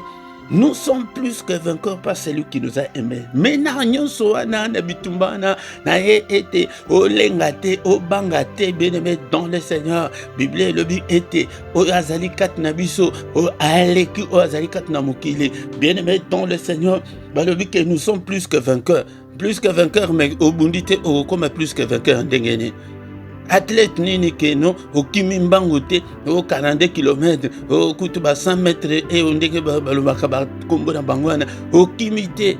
nous sommes plus que vainqueurs par celui qui nous a aimés. Mais na nyonso wana na bitumbana na ete o lengate o bangate bien-aimé dans le Seigneur. Bible le bi ete o azali kat na biso o aleki o azali kat na mokili. Bien-aimé dans le Seigneur, balobi que nous sommes plus que vainqueurs. Plus que vainqueurs, mais au bundite o comme plus que vainqueurs ndengene. Athlète nini keno au kimimbango te au 42 km au kutuba 100 mètres et on dit que balobaka ba kombo na bangwana au kimité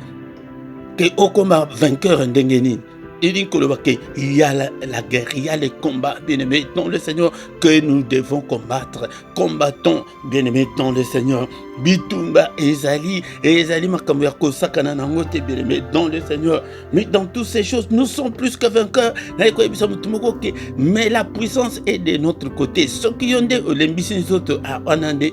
que au combat vainqueur ndengeni. Il dit qu'il y a la guerre, il y a les combats, bien-aimés dans le Seigneur, que nous devons combattre. Combattons, bien-aimés dans le Seigneur. Bitumba, Ezali Makamouya Kosakana Nangote, bien-aimés dans le Seigneur. Mais dans toutes ces choses, nous sommes plus que vainqueurs. Mais la puissance est de notre côté. Ceux qui ont des Olympiques, à Onande,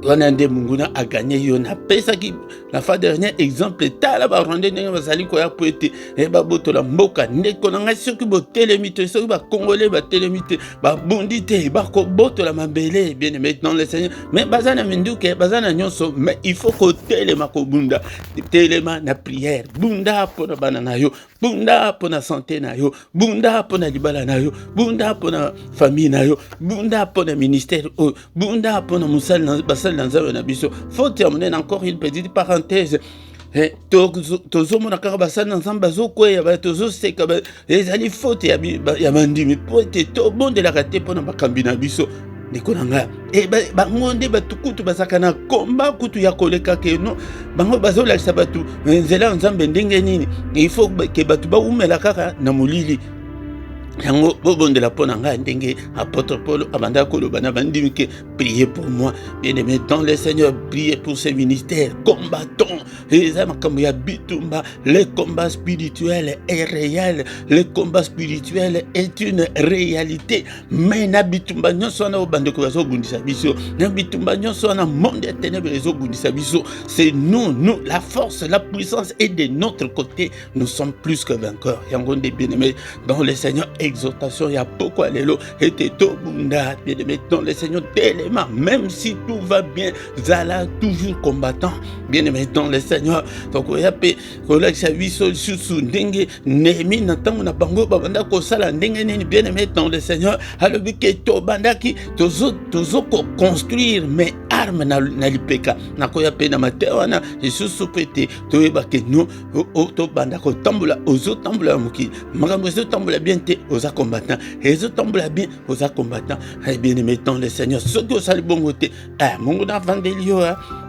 Wanande Munguna a gagné Yona Pesaki. La fois dernière exemple, Tala Barande Nazali Koya Poete, et Baboto la Moka, Nekonanga, ceux qui vont télémiter, ceux qui vont congolais, va télémiter, va bonditer, va boto la mabele, bien aimé dans le Seigneur. Mais Bazana Menduke, Bazana Nyonso, mais il faut que téléma Bunda, téléma na prière, Bunda pour la banana yo, Bunda pour la santé na yo, Bunda pour la libala na yo, Bunda pour la famille na yo, Bunda pour le ministère, Bunda pour la moussal dans un abisso. Faut terminer encore une petite parenthèse. Tozo mona karabasa na nzamba zo kwe ba tozo seka ba ezali faute ya mandimi po te to bon de la raté pona bakambi na biso nikonanga e ba ngonde ba tukutu basaka na komba kutu ya koleka ke no bango bazola sabatu nzela nzambe ndenge nini il faut que batu ba umela kaka na mulili yango bobondela pona nga ndenge apôtre Paul abanda koloba na bandimi ke priez pour moi. Bien-aimé dans le Seigneur, priez pour ces ministères, combattons eza makambo ya bitumba. Le combat spirituel est réel, le combat spirituel est une réalité. Mais na bitumba nyonso na obandeko bazo bundisa biso, na bitumba nyonso na monde des ténèbres bazo bundisa biso, c'est nous, la force, la puissance est de notre côté. Nous sommes plus que vainqueurs. Yango de bien-aimé dans le Seigneur, exhortation ya pourquoi lelo était tout bunda, bien-aimé dans le Seigneur d'éléments, même si tout va bien, zala toujours combattant, bien-aimé dans le Seigneur. Donc ya pe kola sa biso susu ndenge nemi na tango na bango babanda ko sala ndenge nini, bien-aimé dans le Seigneur. Alors que to bandaki tozo ko construire mais arme na lipeka na ko ya pe na matewana susu pete to yeba ke no to bandako tambula ozo tambula muki makambo zo tambula bien te aux combattants et zo tambula bien aux combattants. Et bien-aimé dans le Seigneur, ce que ça le bon côté mongo na vandelio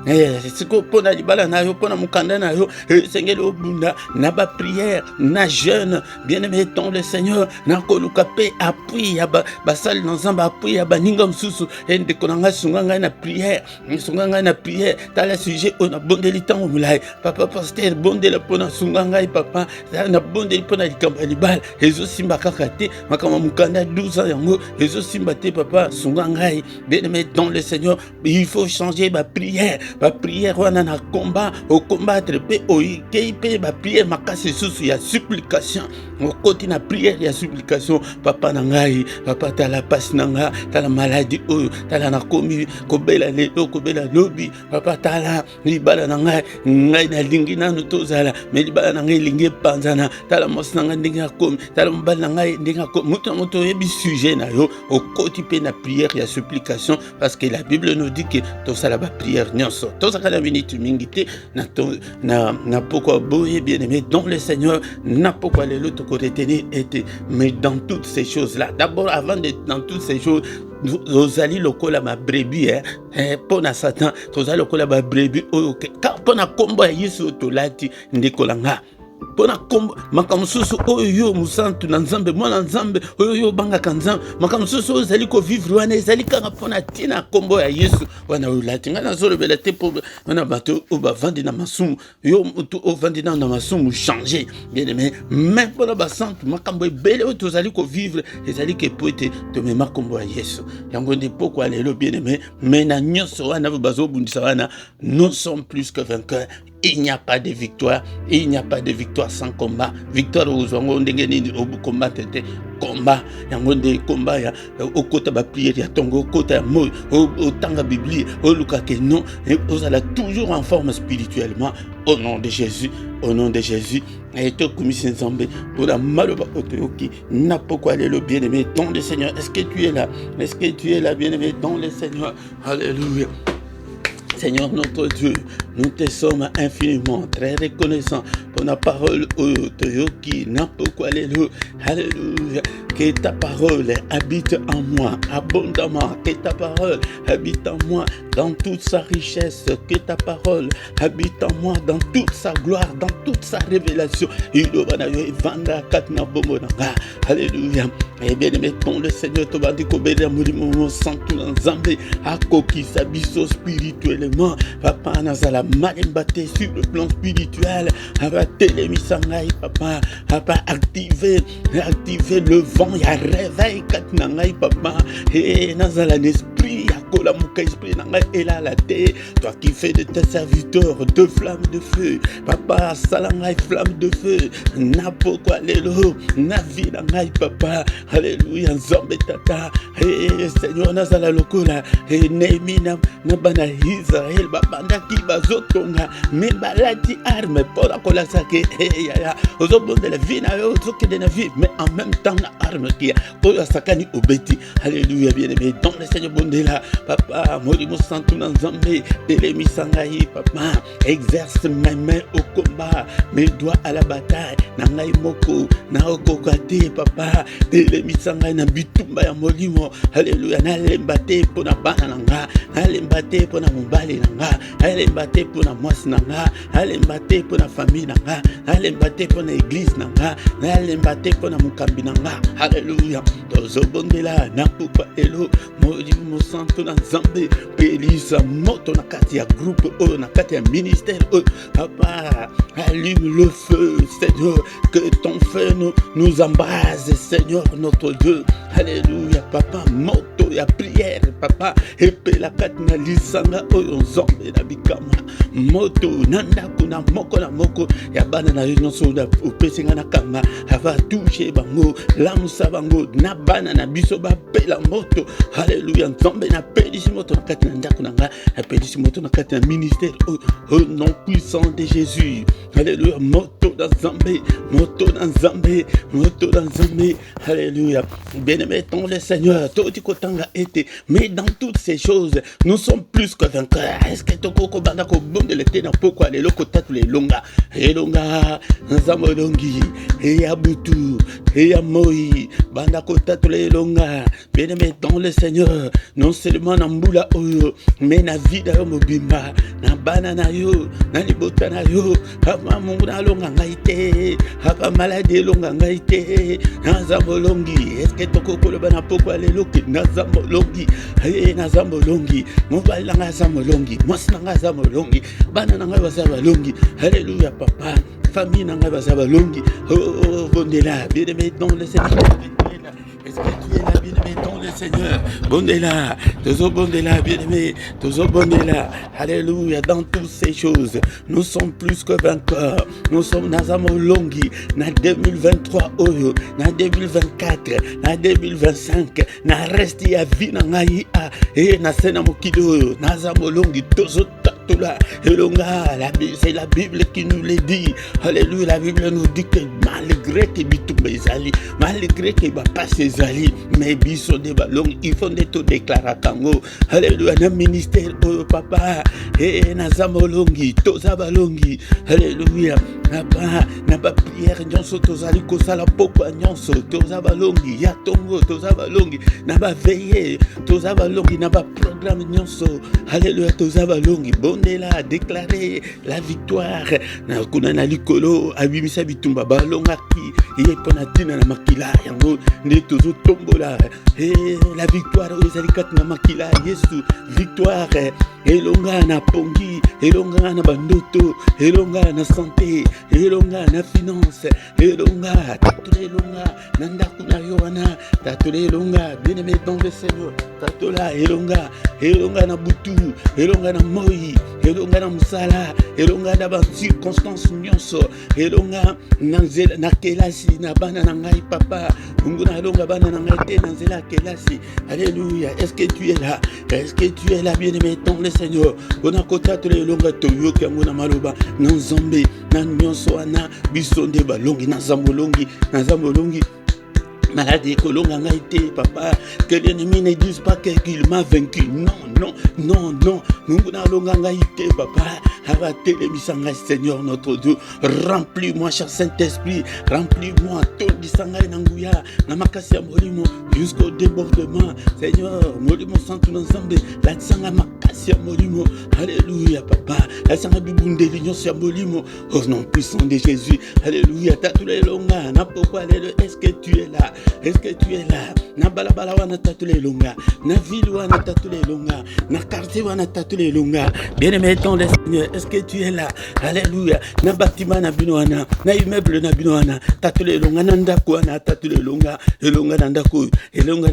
c'est que pona libala na yo pona mukanda na yo Seigneur obunda na ba prière na jeûne, bien-aimé dans le Seigneur na ko lukape appui ya ba sal dans zamba appui ya ba ninga msusu ende konanga sunganga na prière tala sujet on a bondeli tango mulai papa pasteur bondela pona sunganga papa na bondeli pona likamba libala ezo simba kakate makama mukanda 12 ans yango ezo simba te papa sunganga. Bien-aimé dans le Seigneur, il faut changer ma prière wana na combat au combattre pe o ikeipe ba prière makasi susu ya supplication au côté na prière ya supplication papa nangai papa tala passe nanga tala maladie oyo tala na komi kobela lelo kobela lobi papa tala libala nangai ngai na lingi nanu tozala mais libala nangai lingi panzana tala mosnanga ndenge akomi tala mbala nangai ndenge akomi moto yebi sujet na yo au côté pe na prière ya supplication, parce que la Bible nous dit que tout ça la prière nyonso tout ça kana minute mingité na pourquoi boye bien-aimé dans le Seigneur na pourquoi les autres côté tenir était, mais dans toutes ces choses là d'abord avant de dans toutes ces choses nous allons lokola ma brebis pour na Satan nous allons lokola ma brebis pour na combo ya Yesu tolati ndekolanga pona kombo makamususu oyo musantu na nzambe mwana nzambe oyo banga kanzam makamususu zali ko vivre wana zali kanga pona tina kombo ya Yesu wana ulatinga na zolo belate po wana bato o bavandi na masumu yo mutu o vandi na masumu changer bien-aimé même pona basantu makambo ebele o to zali ko vivre ezali ke poete to mema kombo ya Yesu yango ndi pourquoi lelo bien-aimé mais na nyonso wana bazo bundisa wana nous sommes plus que vainqueurs. Il n'y a pas de victoire, il n'y a pas de victoire sans combat. Victoire aux zongo ndenge ni au combat tete combat yango nde combat ya au côté ba prière ya tongo côté ya mo au tanga Bible au luka que non vous allez toujours en forme spirituellement au nom de Jésus, au nom de Jésus. Et tout comme si ensemble pour la maloba otoyoki n'a pourquoi le bien-aimé dans le Seigneur. Est-ce que tu es là? Est-ce que tu es là bien-aimé dans le Seigneur? Alléluia. Seigneur notre Dieu, nous te sommes infiniment très reconnaissants pour la parole Toyoki, n'importe quoi les loups. Alléluia. Que ta parole habite en moi abondamment. Que ta parole habite en moi dans toute sa richesse. Que ta parole habite en moi dans toute sa gloire, dans toute sa révélation. Alléluia. Et bien aimé, ton le Seigneur te va dire qu'au béni mon sang tout l'ensemble à coquille s'abisso spirituellement. Papa nazala malimbaté sur le plan spirituel. Papa télémisangai papa. Papa activer le vent. Il y a réveil katnangai papa. Et nazala l'esprit. La mouka esprit nangai et là la terre. Toi qui fais de tes serviteurs de flammes de feu. Papa salangai flamme de feu. Na pourquoi lelo. Na vie nangai papa. Alléluia, Nzambe tata. Et Seigneur nazala lokola. Et Némi na bana Israël babanda ki bazotonga. Me balati arme pour la kolasake. Et ya ozobon de la vie na yo zoke de la vie, mais en même temps la arme qui a pour la sakani obeti. Alléluia, bien-aimé dans le Seigneur bondela. papa molimo santu na nzambe telemisa ngai papa exerce mes mains au combat, mes doigts à la bataille na ngai moko na okoka te papa telemisa ngai na bitumba ya molimo. Alléluia. Nalemba te pona bana na nga, nalemba te pona mobali na nga, nalemba te pona mwasi na nga, nalemba te pona famille na nga, nalemba te pona église na nga, nalemba te pona mokambi na nga. Alléluia. Tozobondela na pokwa elo molimo santo na nzambe pelisa moto na kati ya groupe oyo na kati ya ministère oyo papa allume le feu Seigneur, que ton feu nous embrase Seigneur notre Dieu. Alléluia papa moto ya prière papa epela kati na lisanga oyo nzambe na bikama moto na ndako na moko ya bana na nyonso na opesinga na kanga ava touche bango lamusa bango na bana na biso bapela moto. Alléluia. Nzambe na pelisi moto na kati na ndako na nga, na pelisi moto na kati na ministère au nom puissant de Jésus. Alléluia. Moto dans Nzambe, moto dans Nzambe, moto dans Nzambe. Alléluia. Bien-aimé ton le Seigneur, toti kotanga ete, mais dans toutes ces choses, nous sommes plus que vainqueurs. Est-ce que toko banda ko bonde le te na pokwa le loko tatu le longa, elonga nzamolongi e ya butu e ya moi banda ko tatu le longa. Bien-aimé dans le Seigneur, non seulement na mbula oyo, mais na vida yo mobimba, na bana na yo, na libota na yo, hapa mungu na longa ngaite, hapa malade longa ngaite, na zambolongi. Est-ce que toko kolo bana pokwa le loke na zambolongi, na zambolongi, mobali na zambolongi, mwasi na zambolongi, bana na bazalongi. Alléluia papa, famille na bazalongi. Oh bondela, bien-aimé dans le Seigneur. Est-ce que tu es là, bien-aimé, dans le Seigneur? Bondela, toujours bondela, bien-aimé, toujours bondela. Alléluia, dans toutes ces choses, nous sommes plus que vainqueurs. Nous sommes dans Zamolongi, dans 2023, oyo, dans 2024, dans 2025, dans resti à vie, dans Naïa, et dans Senamokido, dans Zamolongi, toujours. C'est la Bible qui nous le dit. Alléluia, la Bible nous dit que malgré que Bitumba Zali, malgré que Bapa Zali, mais Biso de Ballon, il faut tout déclarer à Kango. Alléluia, dans le ministère, oh papa, et Nazamolongi, Tozabalongi. Alléluia, n'a pas prière, Nyonso, Tozali, Kosala, Pokwa, Nyonso, Tozabalongi, Yatongo, Tozabalongi, n'a pas veillé, Tozabalongi, n'a pas programme, Nyonso. Alléluia, Tozabalongi. Bondela a déclaré la victoire. Na kuna na likolo abimisa bitumba balongaki ye ponatina na makila yango ne tozo tombola la victoire ezalikat na makila Yesu victoire elonga na pongi elonga na bandoto elonga na santé elonga na finance elonga tatulelonga na ndaku na yoana tatulelonga bien-aimé dans le Seigneur tatola elonga na butu elonga na moi elonga na musala elonga na ba circonstance nyonso elonga na kelasi na bana na ngai papa nguna elonga bana na ngai te na nzela kelasi. Alléluia. Est-ce que tu es là? Est-ce que tu es là, bien-aimé dans le Seigneur? On a contact les longa toyo kanguna maloba na nzambe na nyonso ana bisonde balongi na zambolongi maladie kolonga ngaite papa, que l'ennemi ne dise pas qu'il m'a vaincu. Non. Mungu na longa ngaite papa, avate le misanga Seigneur notre Dieu. Remplis-moi cher Saint-Esprit, remplis-moi ton disanga nanguya na makasi ya molimo jusqu'au débordement. Seigneur, molimo santu nzambe, la tsanga makasi ya molimo. Alléluia papa, la tsanga bibunde nyonso ya molimo au nom puissant de Jésus. Alléluia. Tatule longa na pourquoi est-ce que tu es là? Est-ce que tu es là? Na balabala wana tatule longa, na ville wana tatule longa, na quartier wana tatule longa. Bien-aimé dans le Seigneur, est-ce que tu es là? Alléluia. Na bâtiment na binoana, na immeuble na binoana, tatule longa na ndako wana tatule longa, elonga na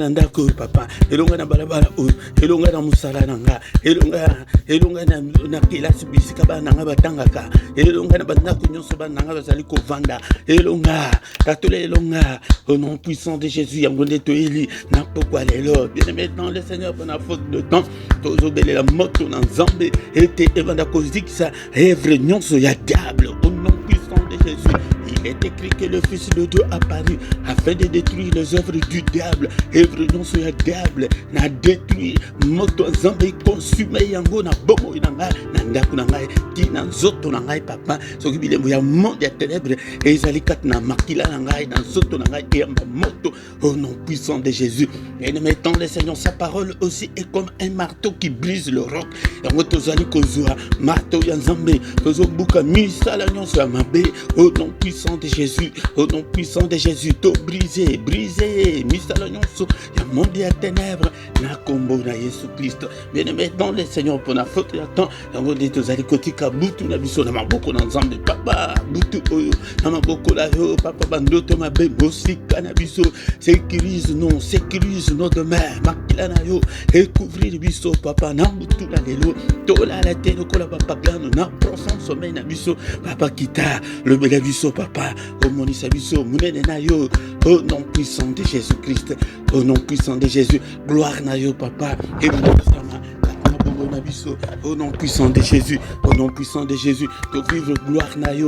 ndako papa, elonga na balabala o, elonga na musala nanga, elonga na kilasi bisika bana nga batangaka, elonga na bandako nyonso bana nga bazali kovanda, elonga tatule longa au nom puissant de Jésus. Yangonde toeli na pourquoi les lords bien-aimé dans le Seigneur pour la faute de temps tozobele la moto na nzambe ete evanda kozikisa evre nyonso ya diable au nom puissant de Jésus. est écrit que le Fils de Dieu apparu afin de détruire les œuvres du diable. Œuvre non sur le diable n'a détruit moto nzambe consumé yango na bomo na ngai na ndako na ngai ti na nzoto na ngai papa soki bilembo ya monde ya ténèbres ezali kati na makila na ngai na nzoto na ngai eyamba moto au nom puissant de Jésus. Et nous mettons le Seigneur, sa parole aussi est comme un marteau qui brise le roc. Yango tozali kozwa marteau ya nzambe tozobuka misala nyonso ya mabe au nom puissant de Jésus, au nom puissant de Jésus. To briser misala nyonso ya monde ya ténèbres na kombo na Yesu Christ. Bien-aimé dans le Seigneur, pour la faute ya temps yango de tozali kotika butu na biso na maboko na nzambe papa butu oyo na maboko la yo papa bandoto mabe bosika na biso sécurise nos demeures makila na yo et couvrir biso papa na butu la lelo tola la tête ko la papa gano na profond sommeil na biso papa kita le bela biso papa au monisa biso munene na yo au nom puissant de Jésus Christ, au nom puissant de Jésus, gloire na yo papa et au nom puissant de Jésus, au nom puissant de Jésus, te vivre gloire na yo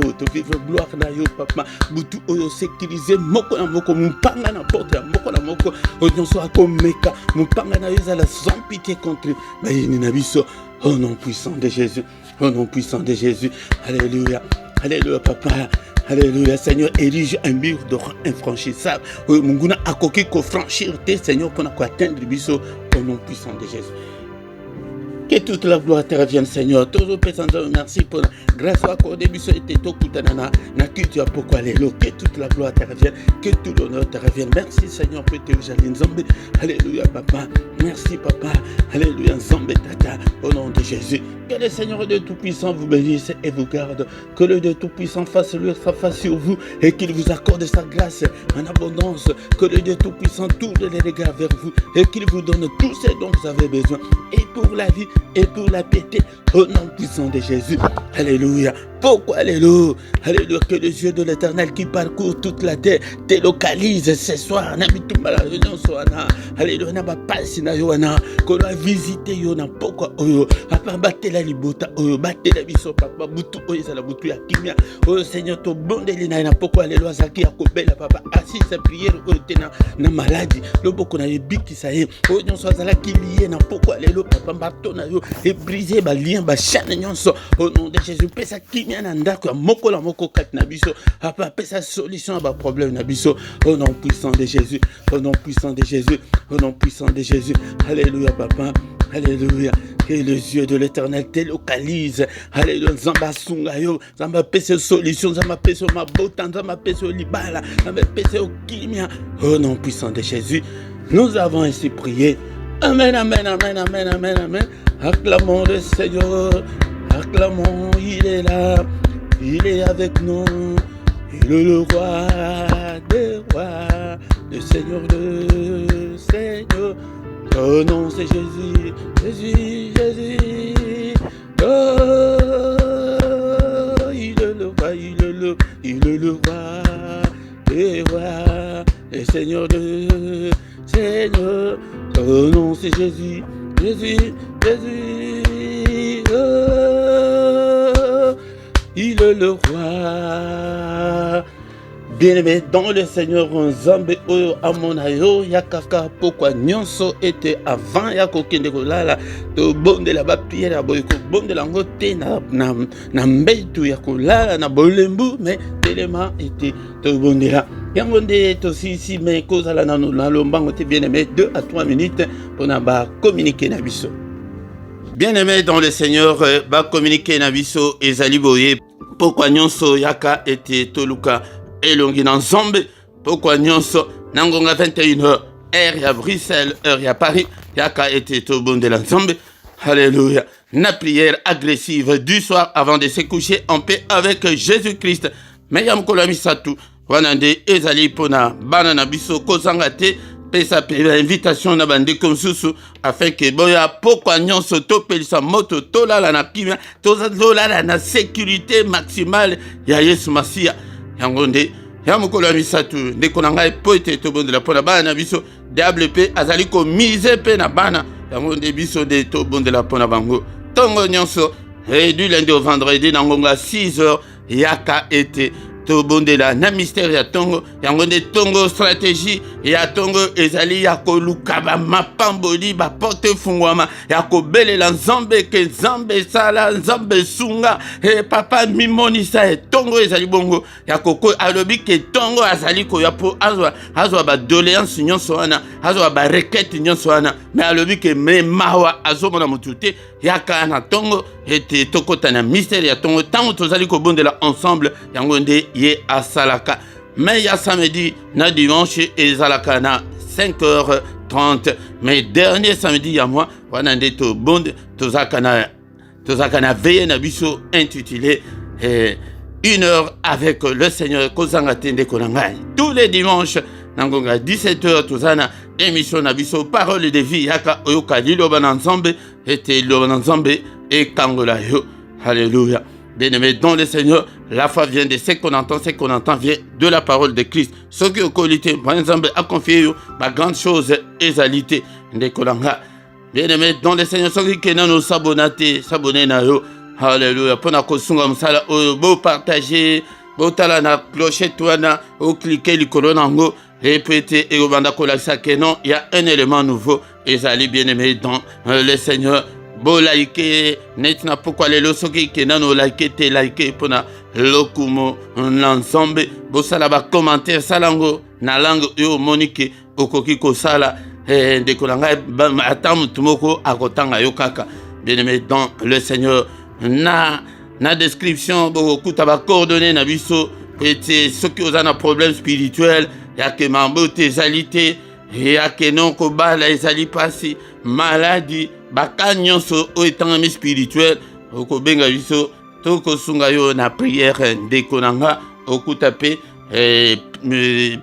papa, butu oyo sécuriser moko na moko mpanga na porte ya moko na moko odionso akomeka mpanga na yo za la sans pitié contre bayini na biso au nom puissant de Jésus, au nom puissant de Jésus. Alléluia, alléluia papa. Alléluia, Seigneur, érige un mur d'or infranchissable. Munguna akoki ko franchir te Seigneur pour atteindre biso au nom puissant de Jésus. Que toute la gloire te revienne, Seigneur. Toujours pesant, merci pour la grâce à accorder biso et te tokutanana na culture pourquoi l'élo. Que toute la gloire te revienne, que tout l'honneur te revienne. Merci Seigneur pour te jalin Nzambe. Alléluia papa. Merci papa. Alléluia Nzambe tata. Au nom de Jésus. Que le Seigneur de Tout-Puissant vous bénisse et vous garde. Que le de Tout-Puissant fasse lui sa face sur vous et qu'il vous accorde sa grâce en abondance. Que le de Tout-Puissant tourne les regards vers vous et qu'il vous donne tout ce dont vous avez besoin. Et pour la vie et pour la piété, au nom puissant de Jésus. Alléluia. Pourquoi alléluia? Alléluia. Que les yeux de l'Éternel qui parcourt toute la terre te localise ce soir. Alléluia. Na bapasi na yoana. Que la visite yona. Pourquoi oyo? Apa batte la libota oyo. Batte la biso papa. Butu oyo za la butu ya kimia. Oh Seigneur, to bondeli na ina. Pourquoi alléluia? Zaki ya kobela papa. Assis sa prière oyo te na maladie. Le boko na yebiki sa ye. Oyo nyonso azala ki lié na pourquoi alléluia papa mbato na yo. Et briser ba lien ba chaîne nyonso. Au nom de Jésus. Pesa kimia na ndako ya moko la moko kat na biso. Papa pesa solution à ba problème na biso. Au nom puissant de Jésus. Au nom puissant de Jésus. Au nom puissant de Jésus. Alléluia papa. Alléluia. Que les yeux de l'Éternel te localisent. Alléluia. Zamba sunga yo. Zamba pesa solution. Zamba pesa ma botan. Zamba pesa libala. Zamba pesa kimia. Au nom puissant de Jésus. Nous avons ainsi prié. Amen, amen, amen, amen, amen, amen. Acclamons le Seigneur. Acclamons, il est là. Il est avec nous. Il est le roi des rois. Le Seigneur de Seigneur. Oh non, c'est Jésus. Jésus, Jésus. Oh, il est le roi, il est le roi des rois. Le Seigneur de Seigneur. Oh non, c'est Jésus. Jésus, Jésus. Oh, il est le roi. Bien-aimé dans le Seigneur, Nzambe oyo amonayo yakaka pourquoi nyonso était avant yakokende kolala to bonde la ba prière boy ko bonde la ngote na mbetu yakolala na bolembu mais tellement était to bonde la yangonde to si mais kozala na lombango te bien-aimé 2 à 3 minutes pour na ba communiquer na biso. Bien-aimé dans le Seigneur, ba communiquer na biso ezali boye pourquoi nyonso yaka était toluka elongi na Nzambe pourquoi nyonso nangonga 21h heure ya Bruxelles heure ya Paris yaka été to bonde la Nzambe. Alléluia. Na prière agressive du soir avant de se coucher en paix avec Jésus-Christ. Mais yam kolamisatu wanande ezali pona bana na biso kozanga te pesa pe invitation na bande konsusu afin que boya pourquoi nyonso to pelisa moto to lala na kimia to lala na sécurité maximale ya Yesu Masia. Yangonde ya mukolo misatu ndeko na ngai po ete to bondela pona bana biso diable pe azali ko mise pe na bana yangonde biso de to bondela pona bango tongo nyonso et du lundi au vendredi na ngonga 6h yaka ete tobondela na mystère ya tongo yango nde tongo stratégie ya tongo ezali ya koluka bamapamboli baporte efungwama ya kobelela nzambe ke nzambe esala nzambe esunga papa mimonisa tongo ezali bongo ya koko alobi ke tongo azali koya mpo azwa badoléance nyonso wana azwa barekete nyonso wana me alobi ke me mawa azomona motu te yaka na tongo ete tokota na mystère ya tongo ntango tozali kobondela ensemble yango nde ye asalaka me ya samedi na dimanche ezalaka na 5h30 mais dernier samedi ya mois wana nde tobonde tozalaka na veille na biso intitulé 1h avec le Seigneur kozanga tende konangai tous les dimanches nangonga 17h tozana émission na biso parole de vie yaka oyoka liloba na nzambe ete liloba na nzambe ekangola yo. Alléluia. Bien-aimés dans le Seigneur, la foi vient de ce qu'on entend vient de la parole de Christ. Ce qui est qualité, par exemple, a confié ma grande chose ezalité de kolanga. Bien-aimés dans le Seigneur, ce qui est nous s'abonner na yo. Alléluia. Pour na kosunga msala beau partager, beau tala na clochette wana, ou cliquer likolo nango. Répétez et au banda kolaksa que non, il y a un élément nouveau. Ezali bien-aimés dans le Seigneur. Bo like net na pourquoi les losoki ke nano like te like pona lokumo l'ensemble bo sala ba commentaire salango na langue yo monique okoki ko sala de kolanga atam tumoko akotanga yo kaka. Bien-aimé dans le Seigneur na description bo kuta ba coordonnées na biso ete soki ozana problème spirituel ya ke mambo tezalité ya ke non ko bala ezali pasi maladie baka nyonso o etangami spirituel okobenga biso tokosunga yo na prière ndeko nanga okuta pe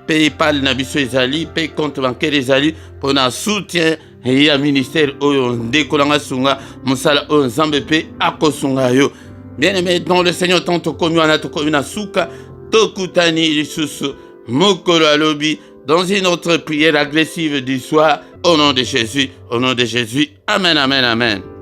PayPal na biso ezali pe compte bancaire ezali mpona soutien ya ministère oyo ndeko nanga sunga mosala oyo nzambe pe akosunga yo. Bien-aimé dans le Seigneur tant tokomi wana tokomi na suka tokutani lisusu mokolo alobi dans une autre prière agressive du soir, au nom de Jésus, amen, amen, amen.